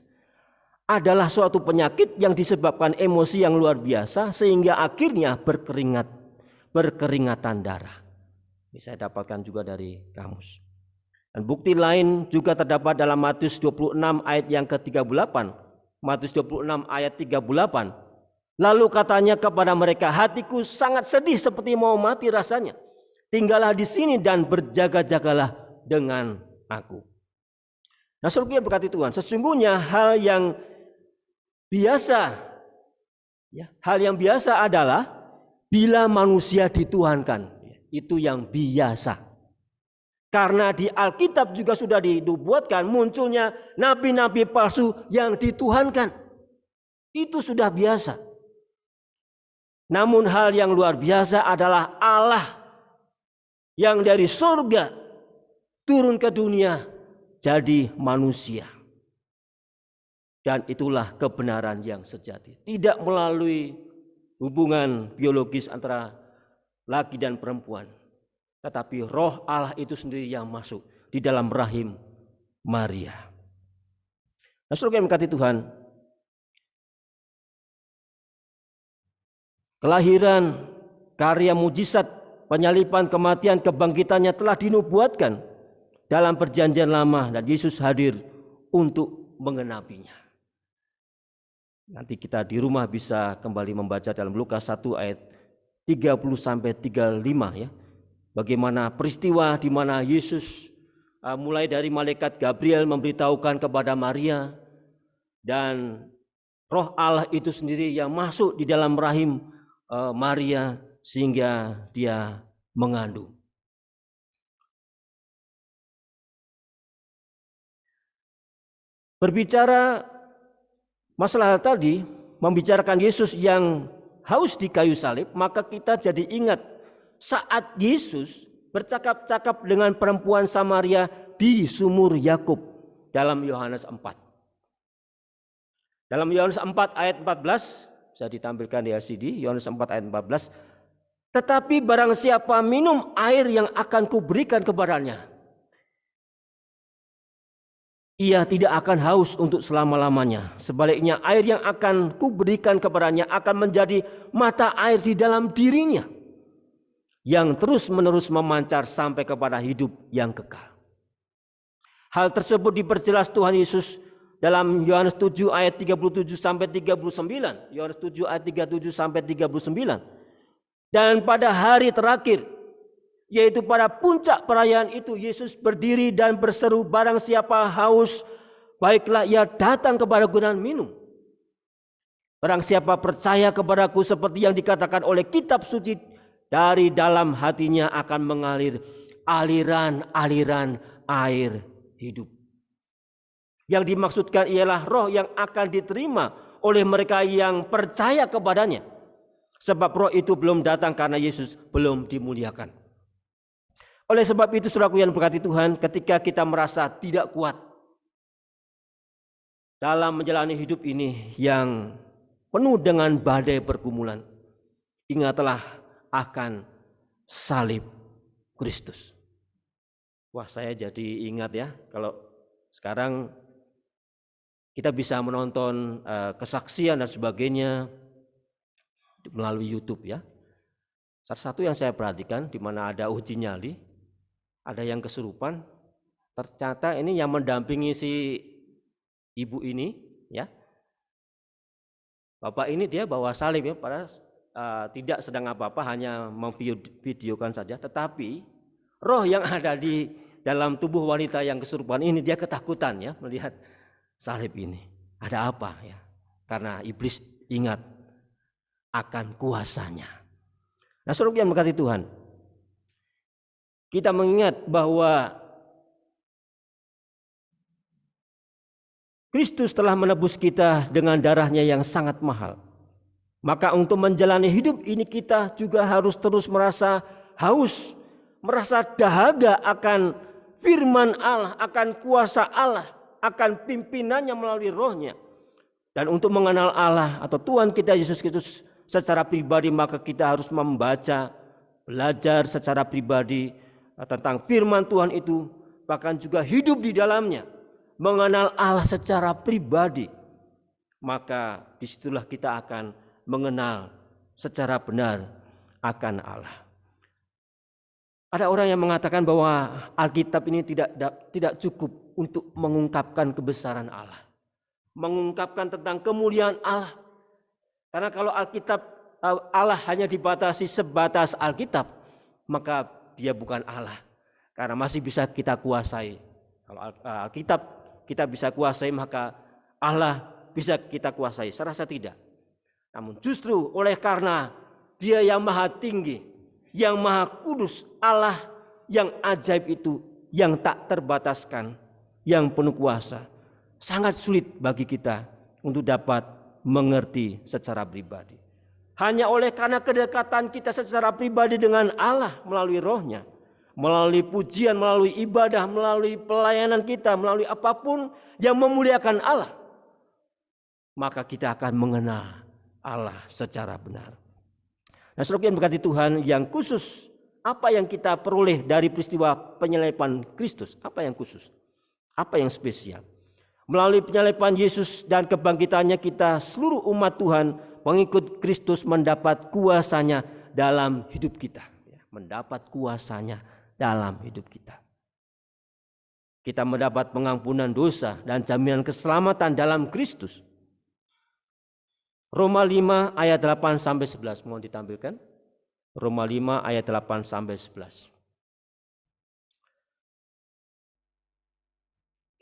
adalah suatu penyakit yang disebabkan emosi yang luar biasa sehingga akhirnya berkeringatan darah. Ini saya dapatkan juga dari kamus. Dan bukti lain juga terdapat dalam Matius 26 ayat yang ke-38. Matius 26 ayat 38. Lalu katanya kepada mereka, hatiku sangat sedih seperti mau mati rasanya. Tinggallah di sini dan berjaga-jagalah dengan aku. Nah, saudara yang berkati Tuhan, sesungguhnya hal yang biasa adalah bila manusia dituhankan. Itu yang biasa. Karena di Alkitab juga sudah dinubuatkan munculnya nabi-nabi palsu yang dituhankan. Itu sudah biasa. Namun hal yang luar biasa adalah Allah yang dari surga turun ke dunia jadi manusia. Dan itulah kebenaran yang sejati. Tidak melalui hubungan biologis antara laki dan perempuan. Tetapi roh Allah itu sendiri yang masuk di dalam rahim Maria. Nah, saudara yang berkati Tuhan, kelahiran, karya mujizat, penyaliban, kematian, kebangkitannya telah dinubuatkan dalam perjanjian lama dan Yesus hadir untuk mengenapinya. Nanti kita di rumah bisa kembali membaca dalam Lukas 1 ayat 30-35 ya. Bagaimana peristiwa di mana Yesus mulai dari malaikat Gabriel memberitahukan kepada Maria dan roh Allah itu sendiri yang masuk di dalam rahim Maria sehingga dia mengandung. Berbicara masalah tadi, membicarakan Yesus yang haus di kayu salib, maka kita jadi ingat saat Yesus bercakap-cakap dengan perempuan Samaria di sumur Yakub dalam Yohanes 4. Dalam Yohanes 4 ayat 14, bisa ditampilkan di LCD, Yohanes 4 ayat 14. Tetapi barang siapa minum air yang akan kuberikan kepadanya, ia tidak akan haus untuk selama-lamanya. Sebaliknya air yang akan kuberikan kepadanya akan menjadi mata air di dalam dirinya, yang terus-menerus memancar sampai kepada hidup yang kekal. Hal tersebut diperjelas Tuhan Yesus dalam Yohanes 7 ayat 37 sampai 39. Yohanes 7 ayat 37 sampai 39. Dan pada hari terakhir, yaitu pada puncak perayaan itu, Yesus berdiri dan berseru, barang siapa haus, baiklah ia datang kepadaku dan minum. Barang siapa percaya kepadaku seperti yang dikatakan oleh kitab suci, dari dalam hatinya akan mengalir aliran-aliran air hidup. Yang dimaksudkan ialah roh yang akan diterima oleh mereka yang percaya kepadanya. Sebab roh itu belum datang karena Yesus belum dimuliakan. Oleh sebab itu saudaraku yang berkati Tuhan, ketika kita merasa tidak kuat dalam menjalani hidup ini yang penuh dengan badai pergumulan, ingatlah akan salib Kristus. Wah, saya jadi ingat ya, kalau sekarang kita bisa menonton kesaksian dan sebagainya melalui YouTube ya. Salah satu yang saya perhatikan di mana ada uji nyali, ada yang kesurupan, ternyata ini yang mendampingi si ibu ini ya. Bapak ini dia bawa salib ya, pada tidak sedang apa-apa, hanya memvideokan saja, tetapi roh yang ada di dalam tubuh wanita yang kesurupan ini, dia ketakutan ya melihat salib ini. Ada apa ya? Karena iblis ingat akan kuasanya. Nah, saudara yang berkati Tuhan, kita mengingat bahwa Kristus telah menebus kita dengan darahnya yang sangat mahal. Maka untuk menjalani hidup ini kita juga harus terus merasa haus, merasa dahaga akan firman Allah, akan kuasa Allah, akan pimpinannya melalui rohnya. Dan untuk mengenal Allah atau Tuhan kita Yesus Kristus secara pribadi, maka kita harus membaca, belajar secara pribadi tentang firman Tuhan itu, bahkan juga hidup di dalamnya, mengenal Allah secara pribadi. Maka disitulah kita akan mengenal secara benar akan Allah. Ada orang yang mengatakan bahwa Alkitab ini tidak cukup untuk mengungkapkan kebesaran Allah, mengungkapkan tentang kemuliaan Allah. Karena kalau Alkitab Allah hanya dibatasi sebatas Alkitab, maka dia bukan Allah. Karena masih bisa kita kuasai. Kalau Alkitab kita bisa kuasai, maka Allah bisa kita kuasai. Saya rasa tidak. Namun justru oleh karena Dia yang maha tinggi, yang maha kudus, Allah yang ajaib itu, yang tak terbataskan, yang penuh kuasa, sangat sulit bagi kita untuk dapat mengerti secara pribadi. Hanya oleh karena kedekatan kita secara pribadi dengan Allah melalui rohnya, melalui pujian, melalui ibadah, melalui pelayanan kita, melalui apapun yang memuliakan Allah, maka kita akan mengenal Allah secara benar. Nah, saudara yang berkati Tuhan, yang khusus, apa yang kita peroleh dari peristiwa penyaliban Kristus? Apa yang khusus? Apa yang spesial? Melalui penyaliban Yesus dan kebangkitannya, kita seluruh umat Tuhan pengikut Kristus mendapat kuasanya dalam hidup kita. Mendapat kuasanya dalam hidup kita. Kita mendapat pengampunan dosa dan jaminan keselamatan dalam Kristus. Roma 5 ayat 8 sampai 11 mohon ditampilkan. Roma 5 ayat 8 sampai 11.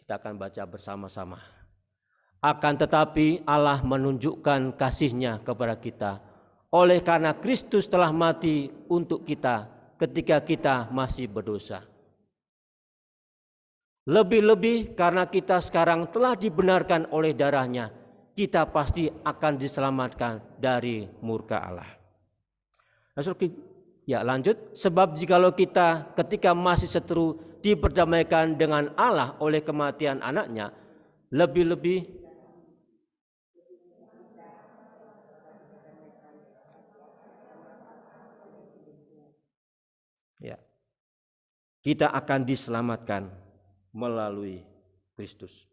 Kita akan baca bersama-sama. Akan tetapi Allah menunjukkan kasih-Nya kepada kita oleh karena Kristus telah mati untuk kita ketika kita masih berdosa. Lebih-lebih karena kita sekarang telah dibenarkan oleh darah-Nya, kita pasti akan diselamatkan dari murka Allah. Ya lanjut, sebab jikalau kita ketika masih seteru diperdamaikan dengan Allah oleh kematian anaknya, lebih-lebih ya, kita akan diselamatkan melalui Kristus.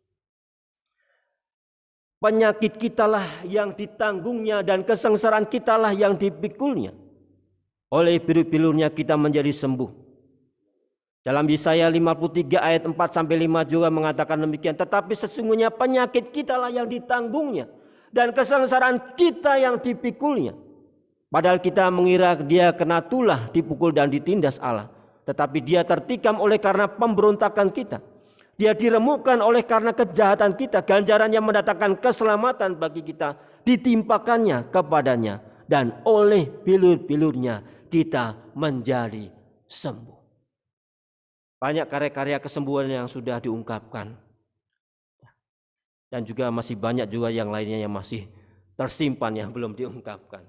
Penyakit kitalah yang ditanggungnya dan kesengsaraan kitalah yang dipikulnya. Oleh biru-bilurnya kita menjadi sembuh. Dalam Yesaya 53 ayat 4 sampai 5 juga mengatakan demikian. Tetapi sesungguhnya penyakit kitalah yang ditanggungnya dan kesengsaraan kita yang dipikulnya. Padahal kita mengira dia kena tulah, dipukul dan ditindas Allah. Tetapi dia tertikam oleh karena pemberontakan kita. Dia diremukkan oleh karena kejahatan kita. Ganjaran yang mendatangkan keselamatan bagi kita ditimpakannya kepadanya. Dan oleh bilur-bilurnya kita menjadi sembuh. Banyak karya-karya kesembuhan yang sudah diungkapkan. Dan juga masih banyak juga yang lainnya yang masih tersimpan yang belum diungkapkan.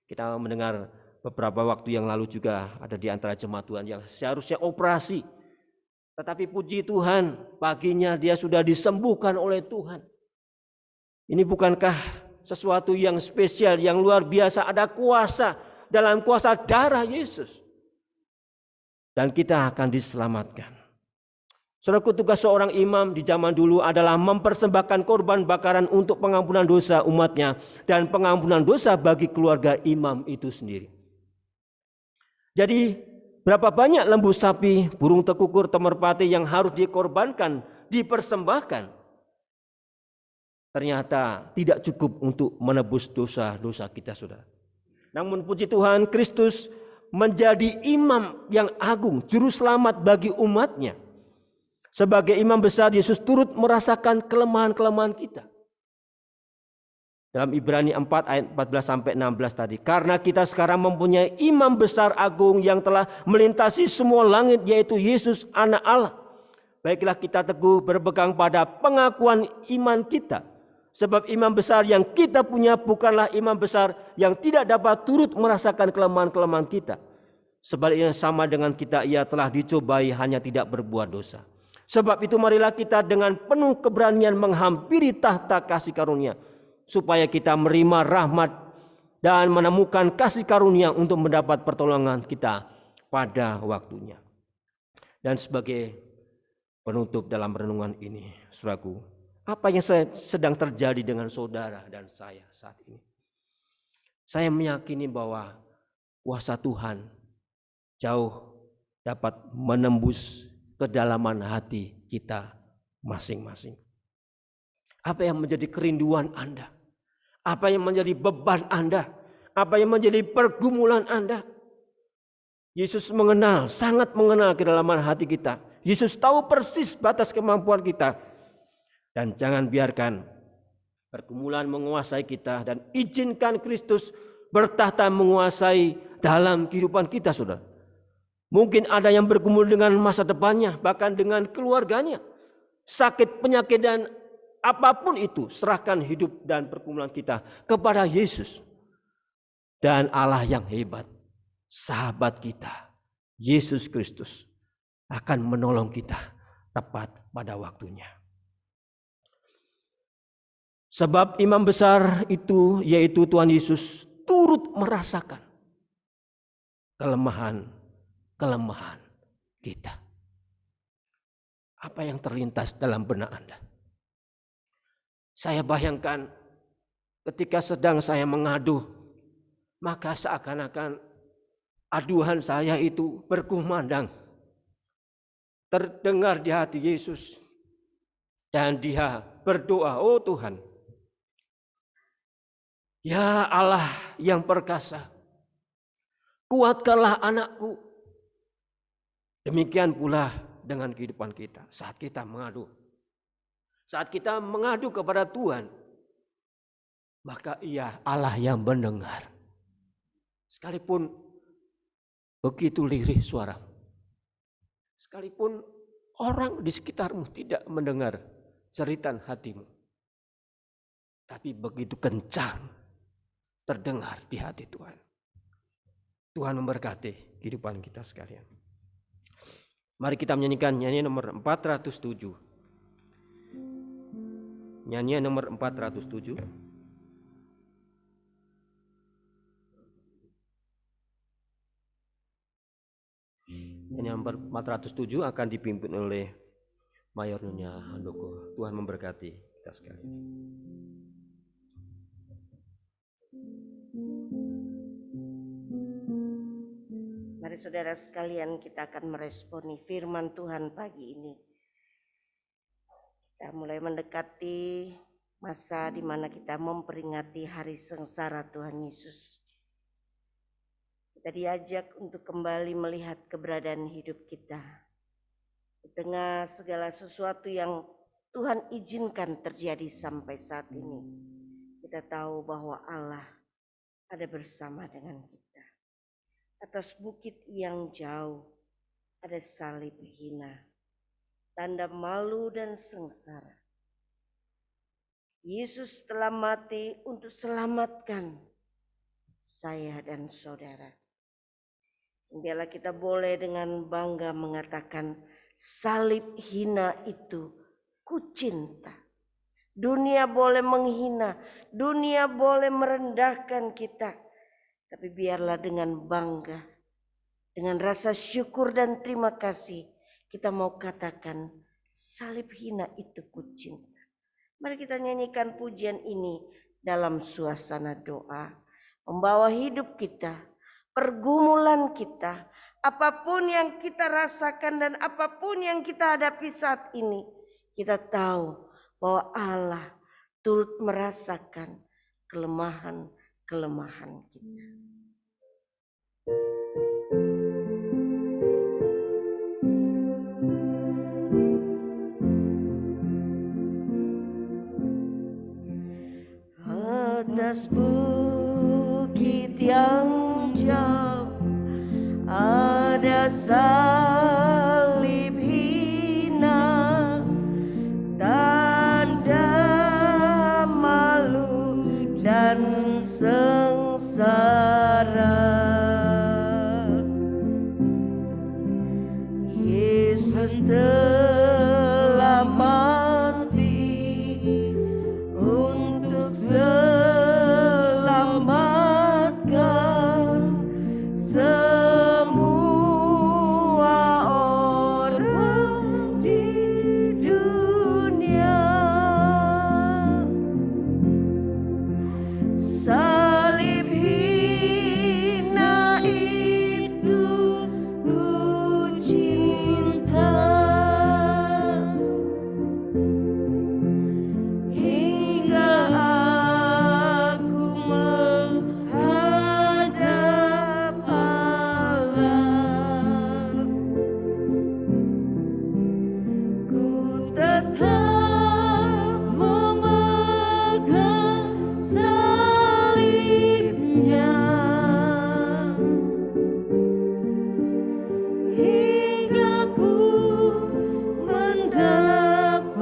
Kita mendengar beberapa waktu yang lalu juga ada di antara jemaat Tuhan yang seharusnya operasi. Tetapi puji Tuhan, paginya dia sudah disembuhkan oleh Tuhan. Ini bukankah sesuatu yang spesial, yang luar biasa, ada kuasa dalam kuasa darah Yesus. Dan kita akan diselamatkan. Saudaraku, tugas seorang imam di zaman dulu adalah mempersembahkan korban bakaran untuk pengampunan dosa umatnya dan pengampunan dosa bagi keluarga imam itu sendiri. Jadi berapa banyak lembu sapi, burung tekukur, merpati yang harus dikorbankan, dipersembahkan? Ternyata tidak cukup untuk menebus dosa-dosa kita, saudara. Namun puji Tuhan, Kristus menjadi imam yang agung, juru selamat bagi umatnya. Sebagai imam besar, Yesus turut merasakan kelemahan-kelemahan kita. Dalam Ibrani 4 ayat 14-16 tadi. Karena kita sekarang mempunyai imam besar agung yang telah melintasi semua langit, yaitu Yesus Anak Allah. Baiklah kita teguh berpegang pada pengakuan iman kita. Sebab imam besar yang kita punya bukanlah imam besar yang tidak dapat turut merasakan kelemahan-kelemahan kita. Sebaliknya sama dengan kita, ia telah dicobai hanya tidak berbuat dosa. Sebab itu marilah kita dengan penuh keberanian menghampiri tahta kasih karunia, supaya kita menerima rahmat dan menemukan kasih karunia untuk mendapat pertolongan kita pada waktunya. Dan sebagai penutup dalam renungan ini, saudaraku, apa yang sedang terjadi dengan saudara dan saya saat ini? Saya meyakini bahwa kuasa Tuhan jauh dapat menembus kedalaman hati kita masing-masing. Apa yang menjadi kerinduan Anda? Apa yang menjadi beban Anda? Apa yang menjadi pergumulan Anda? Yesus mengenal, sangat mengenal kedalaman hati kita. Yesus tahu persis batas kemampuan kita. Dan jangan biarkan pergumulan menguasai kita, dan izinkan Kristus bertahta menguasai dalam kehidupan kita, saudara. Mungkin ada yang bergumul dengan masa depannya, bahkan dengan keluarganya. Sakit, penyakit, dan apapun itu, serahkan hidup dan pergumulan kita kepada Yesus. Dan Allah yang hebat, sahabat kita, Yesus Kristus, akan menolong kita tepat pada waktunya. Sebab imam besar itu, yaitu Tuhan Yesus, turut merasakan kelemahan kita. Apa yang terlintas dalam benak Anda? Saya bayangkan ketika sedang saya mengadu, maka seakan-akan aduan saya itu berkumandang, terdengar di hati Yesus, dan dia berdoa, "Oh Tuhan, ya Allah yang perkasa, kuatkanlah anakku." Demikian pula dengan kehidupan kita saat kita mengadu. Saat kita mengadu kepada Tuhan, maka Ia Allah yang mendengar. Sekalipun begitu lirih suaramu, sekalipun orang di sekitarmu tidak mendengar jeritan hatimu, tapi begitu kencang terdengar di hati Tuhan. Tuhan memberkati kehidupan kita sekalian. Mari kita menyanyikan nyanyian nomor 407. Nyanyian nomor 407. Nyanyian nomor 407 akan dipimpin oleh Mayor Nunya Handoko. Tuhan memberkati kita sekalian. Mari saudara sekalian, kita akan meresponi firman Tuhan pagi ini. Kita mulai mendekati masa di mana kita memperingati hari sengsara Tuhan Yesus. Kita diajak untuk kembali melihat keberadaan hidup kita. Di tengah segala sesuatu yang Tuhan izinkan terjadi sampai saat ini, kita tahu bahwa Allah ada bersama dengan kita. Atas bukit yang jauh ada salib hina, tanda malu dan sengsara. Yesus telah mati untuk selamatkan saya dan saudara. Biarlah kita boleh dengan bangga mengatakan, salib hina itu ku cinta. Dunia boleh menghina, dunia boleh merendahkan kita. Tapi biarlah dengan bangga, dengan rasa syukur dan terima kasih, kita mau katakan salib hina itu ku cinta. Mari kita nyanyikan pujian ini dalam suasana doa. Membawa hidup kita, pergumulan kita, apapun yang kita rasakan dan apapun yang kita hadapi saat ini, kita tahu bahwa Allah turut merasakan kelemahan-kelemahan kita. atas bukit yang jauh ada salib hina, tanda malu dan sengsara. Yesus telah mati untuk selamatkan semua orang di dunia. Salib hina itu ku cinta, hingga aku menghadap Allah. Ku tetap memegang salibnya hingga ku mendapat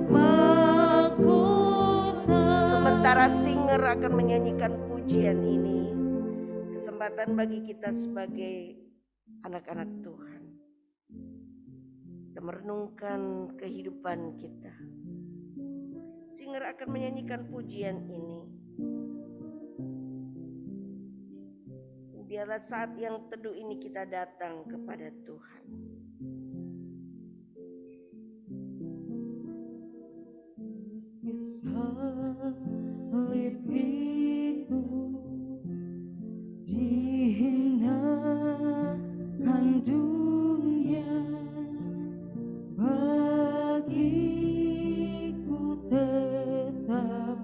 mahkota. Sementara singer akan menyanyikan pujian ini, kesempatan bagi kita sebagai anak-anak Tuhan, kita merenungkan kehidupan kita. Singer akan menyanyikan pujian ini. Biarlah saat yang teduh ini kita datang kepada Tuhan. Salib itu dihinakan dunia, bagiku tetap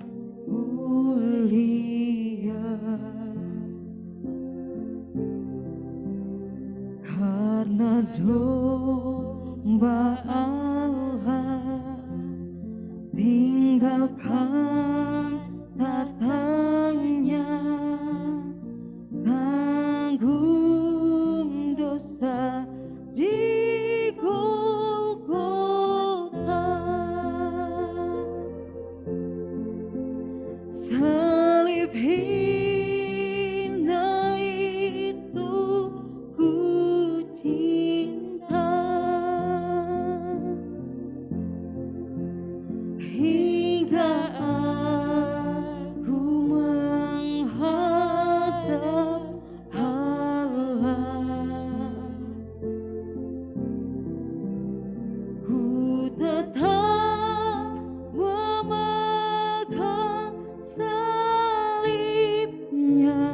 mulia, karena domba Allah tinggalkan tatanya, tanggung dosa di Golgota. Salib hina itu ku cinta, hingga aku menghadap Allah. Ku tetap memegang salibnya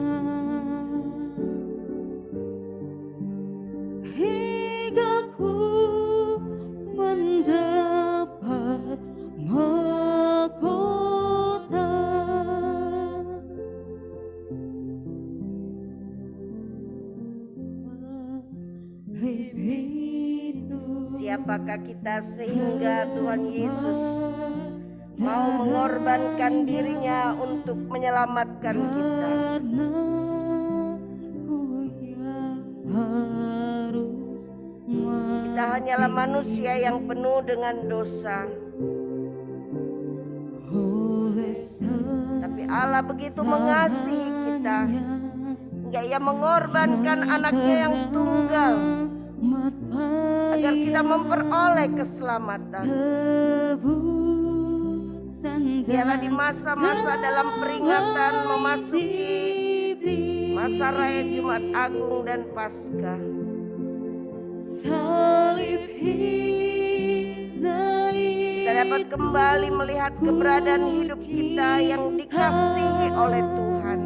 hingga ku mendapat mahkota. Siapakah kita sehingga Tuhan Yesus mau mengorbankan dirinya untuk menyelamatkan kita? Kita hanyalah manusia yang penuh dengan dosa, tapi Allah begitu mengasihi kita hingga Ia mengorbankan anaknya yang tunggal agar kita memperoleh keselamatan. Biarlah di masa-masa dalam peringatan memasuki masa raya Jumat Agung dan Paskah, kita dapat kembali melihat keberadaan hidup kita yang dikasihi oleh Tuhan,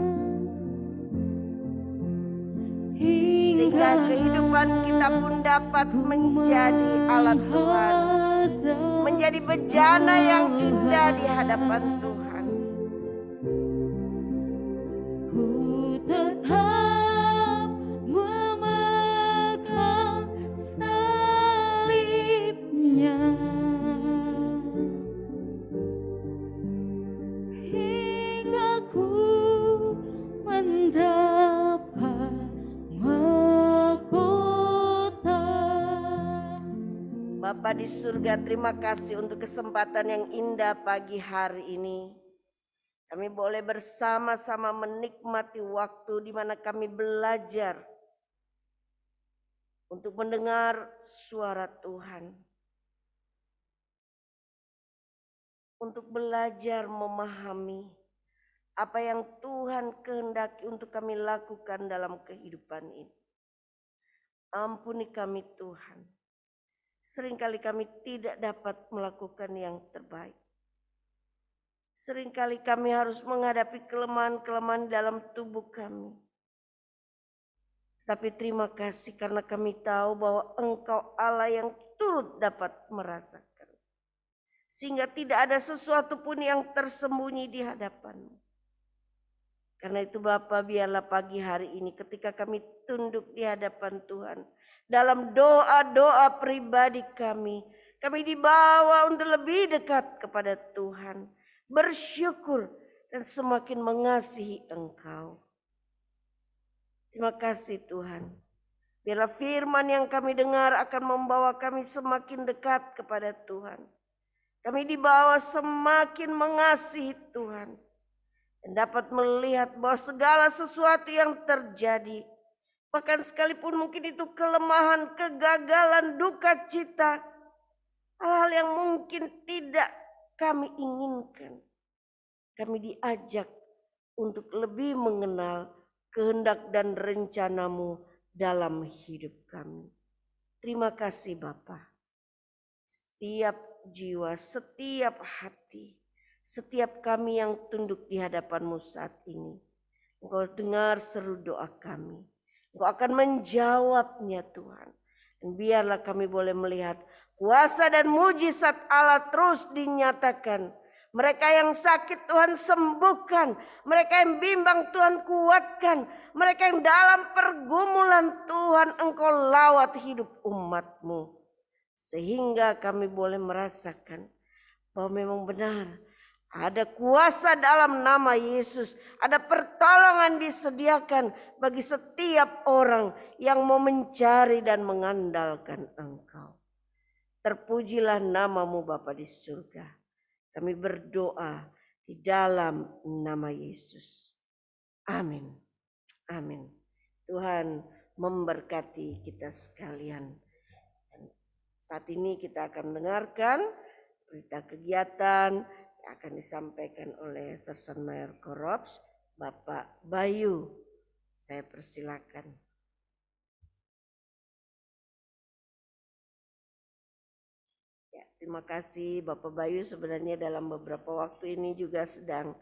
sehingga kehidupan kita pun dapat menjadi alat Tuhan, menjadi bejana yang indah di hadapan Tuhan. Ku tetap memegang salibnya hingga Bapa di surga, terima kasih untuk kesempatan yang indah pagi hari ini. Kami boleh bersama-sama menikmati waktu di mana kami belajar untuk mendengar suara Tuhan. Untuk belajar memahami apa yang Tuhan kehendaki untuk kami lakukan dalam kehidupan ini. Ampuni kami Tuhan. Seringkali kami tidak dapat melakukan yang terbaik. Seringkali kami harus menghadapi kelemahan-kelemahan dalam tubuh kami. Tapi terima kasih karena kami tahu bahwa Engkau Allah yang turut dapat merasakan. Sehingga tidak ada sesuatu pun yang tersembunyi di hadapan-Mu. Karena itu Bapa, biarlah pagi hari ini ketika kami tunduk di hadapan Tuhan, dalam doa-doa pribadi kami dibawa untuk lebih dekat kepada Tuhan, bersyukur dan semakin mengasihi Engkau. Terima kasih Tuhan. Biarlah firman yang kami dengar akan membawa kami semakin dekat kepada Tuhan. Kami dibawa semakin mengasihi Tuhan. Dan dapat melihat bahwa segala sesuatu yang terjadi, bahkan sekalipun mungkin itu kelemahan, kegagalan, duka cita, hal-hal yang mungkin tidak kami inginkan, kami diajak untuk lebih mengenal kehendak dan rencana-Mu dalam hidup kami. Terima kasih Bapa. Setiap jiwa, setiap hati, setiap kami yang tunduk di hadapan-Mu saat ini, Engkau dengar seru doa kami. Engkau akan menjawabnya Tuhan. Dan biarlah kami boleh melihat kuasa dan mujizat Allah terus dinyatakan. Mereka yang sakit Tuhan sembuhkan. Mereka yang bimbang Tuhan kuatkan. Mereka yang dalam pergumulan Tuhan Engkau lawat hidup umat-Mu. Sehingga kami boleh merasakan bahwa memang benar ada kuasa dalam nama Yesus. Ada pertolongan disediakan bagi setiap orang yang mau mencari dan mengandalkan Engkau. Terpujilah nama-Mu Bapa di surga. Kami berdoa di dalam nama Yesus. Amin. Amin. Tuhan memberkati kita sekalian. Saat ini kita akan mendengarkan berita kegiatan yang akan disampaikan oleh Sersan Mayor Korops, Bapak Bayu. Saya persilakan. Ya, terima kasih Bapak Bayu. Sebenarnya dalam beberapa waktu ini juga sedang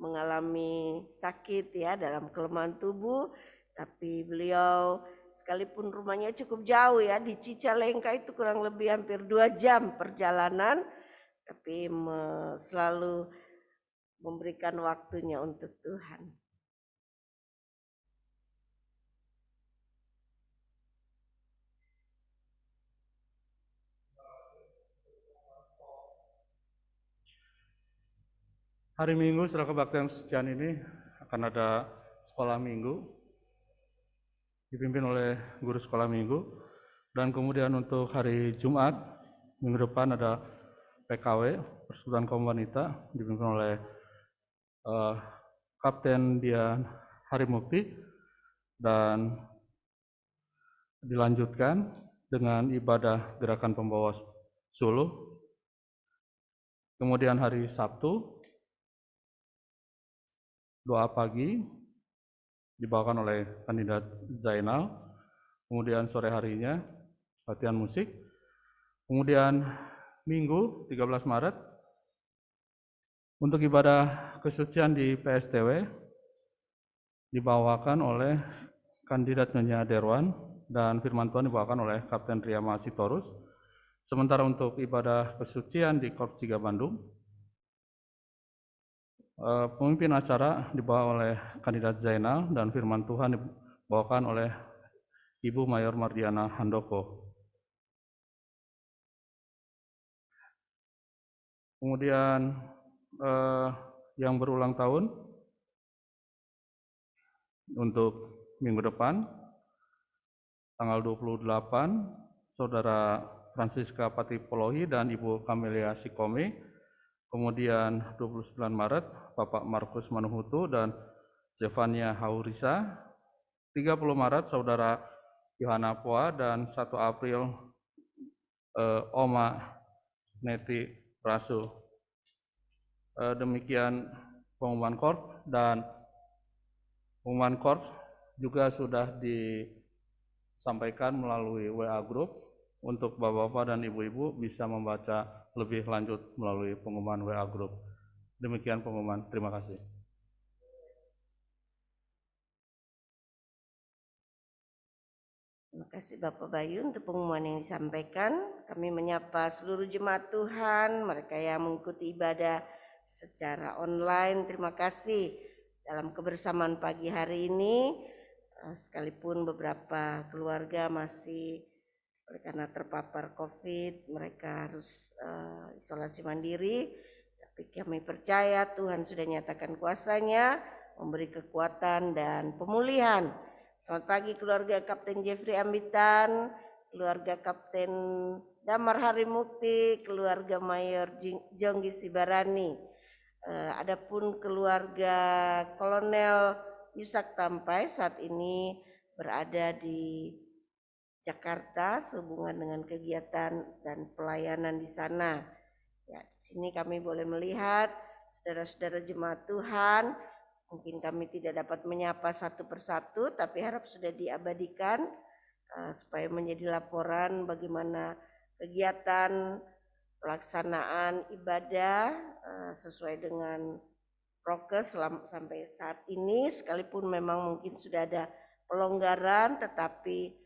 mengalami sakit ya, dalam kelemahan tubuh. Tapi beliau sekalipun rumahnya cukup jauh ya, di Cicalengka itu kurang lebih hampir 2 jam perjalanan, tapi selalu memberikan waktunya untuk Tuhan. Hari Minggu setelah kebaktian sucian ini akan ada sekolah minggu dipimpin oleh guru sekolah minggu, dan kemudian untuk hari Jumat minggu depan ada PKW Persekutuan Kaum Wanita dipimpin oleh Kapten Dian Harimukti, dan dilanjutkan dengan ibadah gerakan pembawa suluh. Kemudian hari Sabtu doa pagi dibawakan oleh kandidat Zainal. Kemudian sore harinya latihan musik. Kemudian Minggu 13 Maret untuk ibadah kesucian di PSTW dibawakan oleh kandidat Nyonya Derwan, dan firman Tuhan dibawakan oleh Kapten Riyama Sitorus. Sementara untuk ibadah kesucian di Korps 3 Bandung, pemimpin acara dibawa oleh kandidat Zainal, dan firman Tuhan dibawakan oleh Ibu Mayor Mardiana Handoko. Kemudian yang berulang tahun untuk minggu depan tanggal 28, Saudara Francisca Patipolohi dan Ibu Camelia Sikome. Kemudian 29 Maret Bapak Markus Manuhutu dan Zefania Haurisa. 30 Maret Saudara Yohana Poa dan 1 April Oma Neti Rasu. Demikian pengumuman KOR, dan pengumuman KOR juga sudah disampaikan melalui WA Group. Untuk Bapak-Bapak dan Ibu-Ibu bisa membaca lebih lanjut melalui pengumuman WA Group. Demikian pengumuman, terima kasih. Terima kasih Bapak Bayu untuk pengumuman yang disampaikan. Kami menyapa seluruh jemaat Tuhan, mereka yang mengikuti ibadah secara online. Terima kasih dalam kebersamaan pagi hari ini, sekalipun beberapa keluarga masih karena terpapar COVID, mereka harus isolasi mandiri. Tapi kami percaya Tuhan sudah nyatakan kuasa-Nya, memberi kekuatan dan pemulihan. Selamat pagi keluarga Kapten Jeffrey Ambitan, keluarga Kapten Damar Harimukti, keluarga Mayor Jonggi Sibarani. Adapun keluarga Kolonel Yusak Tampai saat ini berada di Jakarta sehubungan dengan kegiatan dan pelayanan di sana. Ya, di sini kami boleh melihat saudara-saudara jemaat Tuhan. Mungkin kami tidak dapat menyapa satu persatu, tapi harap sudah diabadikan supaya menjadi laporan bagaimana kegiatan pelaksanaan ibadah sesuai dengan prokes sampai saat ini. Sekalipun memang mungkin sudah ada pelonggaran, tetapi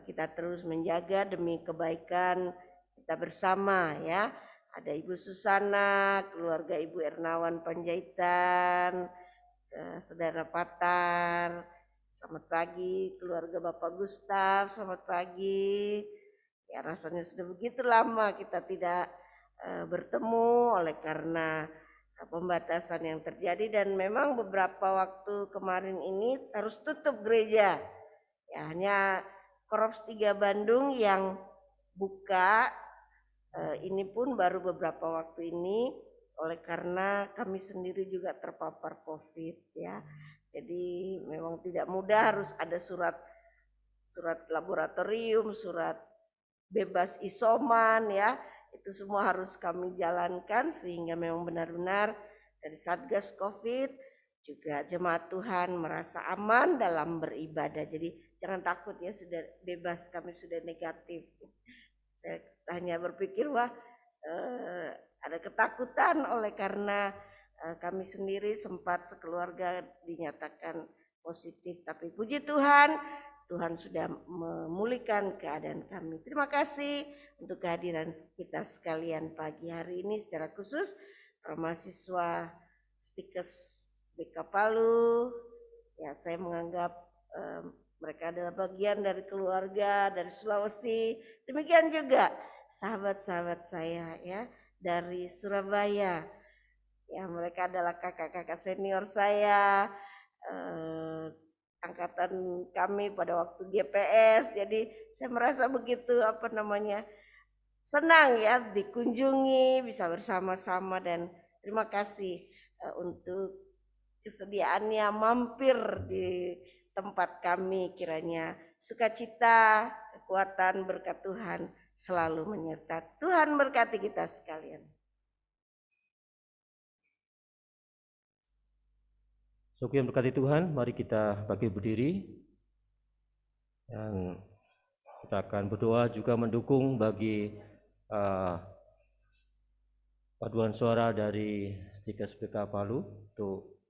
kita terus menjaga demi kebaikan kita bersama ya. Ada Ibu Susana, keluarga Ibu Ernawan Panjaitan, Saudara Patar, selamat pagi keluarga Bapak Gustaf, selamat pagi. Ya, rasanya sudah begitu lama kita tidak bertemu oleh karena pembatasan yang terjadi, dan memang beberapa waktu kemarin ini harus tutup gereja. Ya, hanya Korps 3 Bandung yang buka, ini pun baru beberapa waktu ini oleh karena kami sendiri juga terpapar COVID ya. Jadi memang tidak mudah, harus ada surat laboratorium, surat bebas isoman ya. Itu semua harus kami jalankan sehingga memang benar-benar dari Satgas COVID juga jemaat Tuhan merasa aman dalam beribadah. Jadi jangan takut ya, sudah bebas, kami sudah negatif. Saya hanya berpikir ada ketakutan oleh karena kami sendiri sempat sekeluarga dinyatakan positif. Tapi puji Tuhan, Tuhan sudah memulihkan keadaan kami. Terima kasih untuk kehadiran kita sekalian pagi hari ini, secara khusus para mahasiswa Stikes BK Palu. Ya, saya menganggap mereka adalah bagian dari keluarga dari Sulawesi. Demikian juga sahabat-sahabat saya ya dari Surabaya. Ya, mereka adalah kakak-kakak senior saya, angkatan kami pada waktu GPS. Jadi saya merasa begitu senang ya dikunjungi, bisa bersama-sama, dan terima kasih untuk kesediaannya mampir di tempat kami. Kiranya sukacita, kekuatan, berkat Tuhan selalu menyertai. Tuhan berkati kita sekalian. Syukur yang berkati Tuhan, mari kita bangkit berdiri dan kita akan berdoa juga mendukung bagi paduan suara dari Stikes BK Palu untuk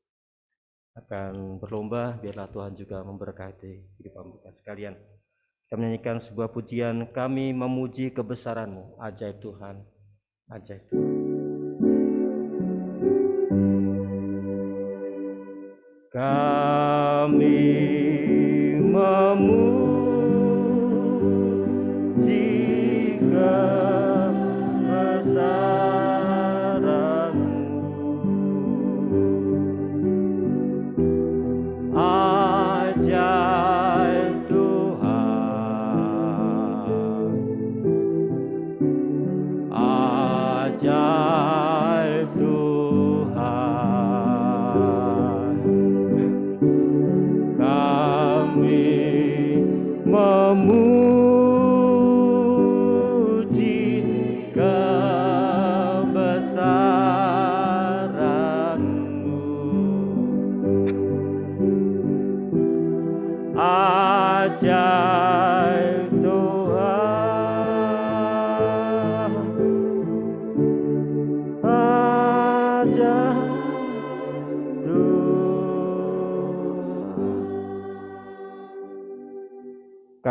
akan berlomba. Biarlah Tuhan juga memberkati kehidupan kita sekalian. Kita menyanyikan sebuah pujian, kami memuji kebesaran-Mu, ajaib Tuhan, ajaib Tuhan. Kami memuji kebesaran-Mu, ajaib Tuhan.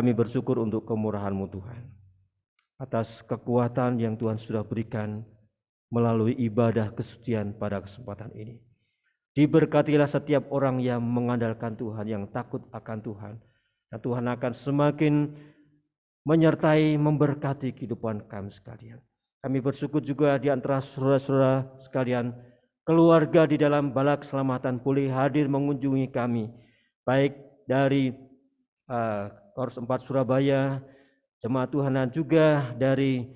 kami bersyukur untuk kemurahan-Mu Tuhan, atas kekuatan yang Tuhan sudah berikan melalui ibadah kesucian pada kesempatan ini. Diberkatilah setiap orang yang mengandalkan Tuhan, yang takut akan Tuhan, dan Tuhan akan semakin menyertai, memberkati kehidupan kami sekalian. Kami bersyukur juga di antara saudara-saudara sekalian, keluarga di dalam Bala Keselamatan Pulih hadir mengunjungi kami, baik dari Korps 4 Surabaya, Jemaat Tuhan, dan juga dari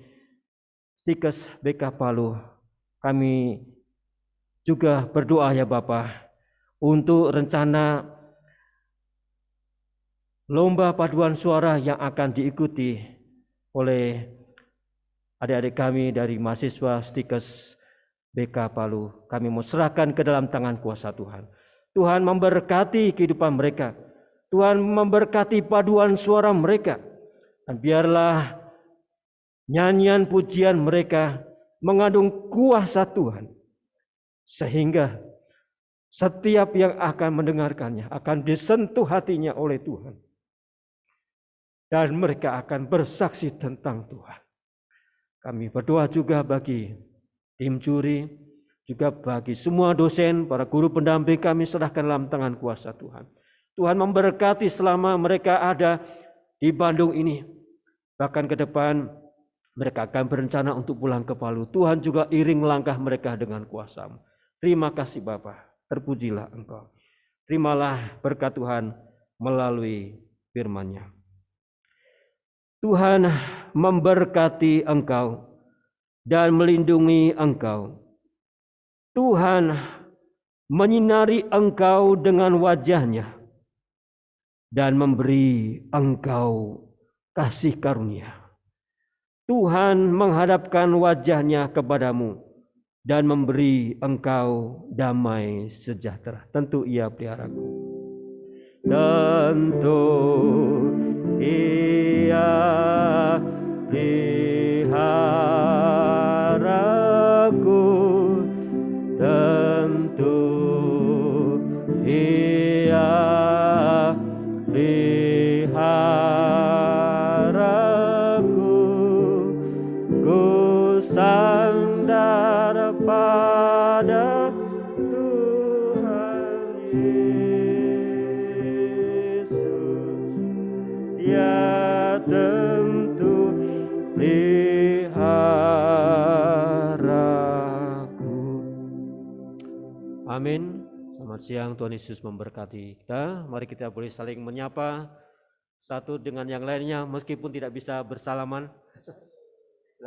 Stikes BK Palu. Kami juga berdoa ya Bapa untuk rencana lomba paduan suara yang akan diikuti oleh adik-adik kami dari mahasiswa Stikes BK Palu. Kami mau serahkan ke dalam tangan kuasa Tuhan. Tuhan memberkati kehidupan mereka. Tuhan memberkati paduan suara mereka. Dan biarlah nyanyian pujian mereka mengandung kuasa Tuhan, sehingga setiap yang akan mendengarkannya akan disentuh hatinya oleh Tuhan, dan mereka akan bersaksi tentang Tuhan. Kami berdoa juga bagi tim juri, juga bagi semua dosen, para guru pendamping, kami serahkan dalam tangan kuasa Tuhan. Tuhan memberkati selama mereka ada di Bandung ini. Bahkan ke depan mereka akan berencana untuk pulang ke Palu. Tuhan juga iring langkah mereka dengan kuasa-Mu. Terima kasih Bapa, terpujilah Engkau. Terimalah berkat Tuhan melalui firman-Nya. Tuhan memberkati engkau dan melindungi engkau. Tuhan menyinari engkau dengan wajah-Nya dan memberi engkau kasih karunia. Tuhan menghadapkan wajah-Nya kepadamu dan memberi engkau damai sejahtera. Tentu Ia peliharaku. Tentu Ia peliharaku. Tentu Ia peliharaku. Ku sandar pada Tuhan Yesus, Dia tentu peliharaku. Amin. Selamat siang, Tuhan Yesus memberkati kita. Mari kita boleh saling menyapa satu dengan yang lainnya meskipun tidak bisa bersalaman.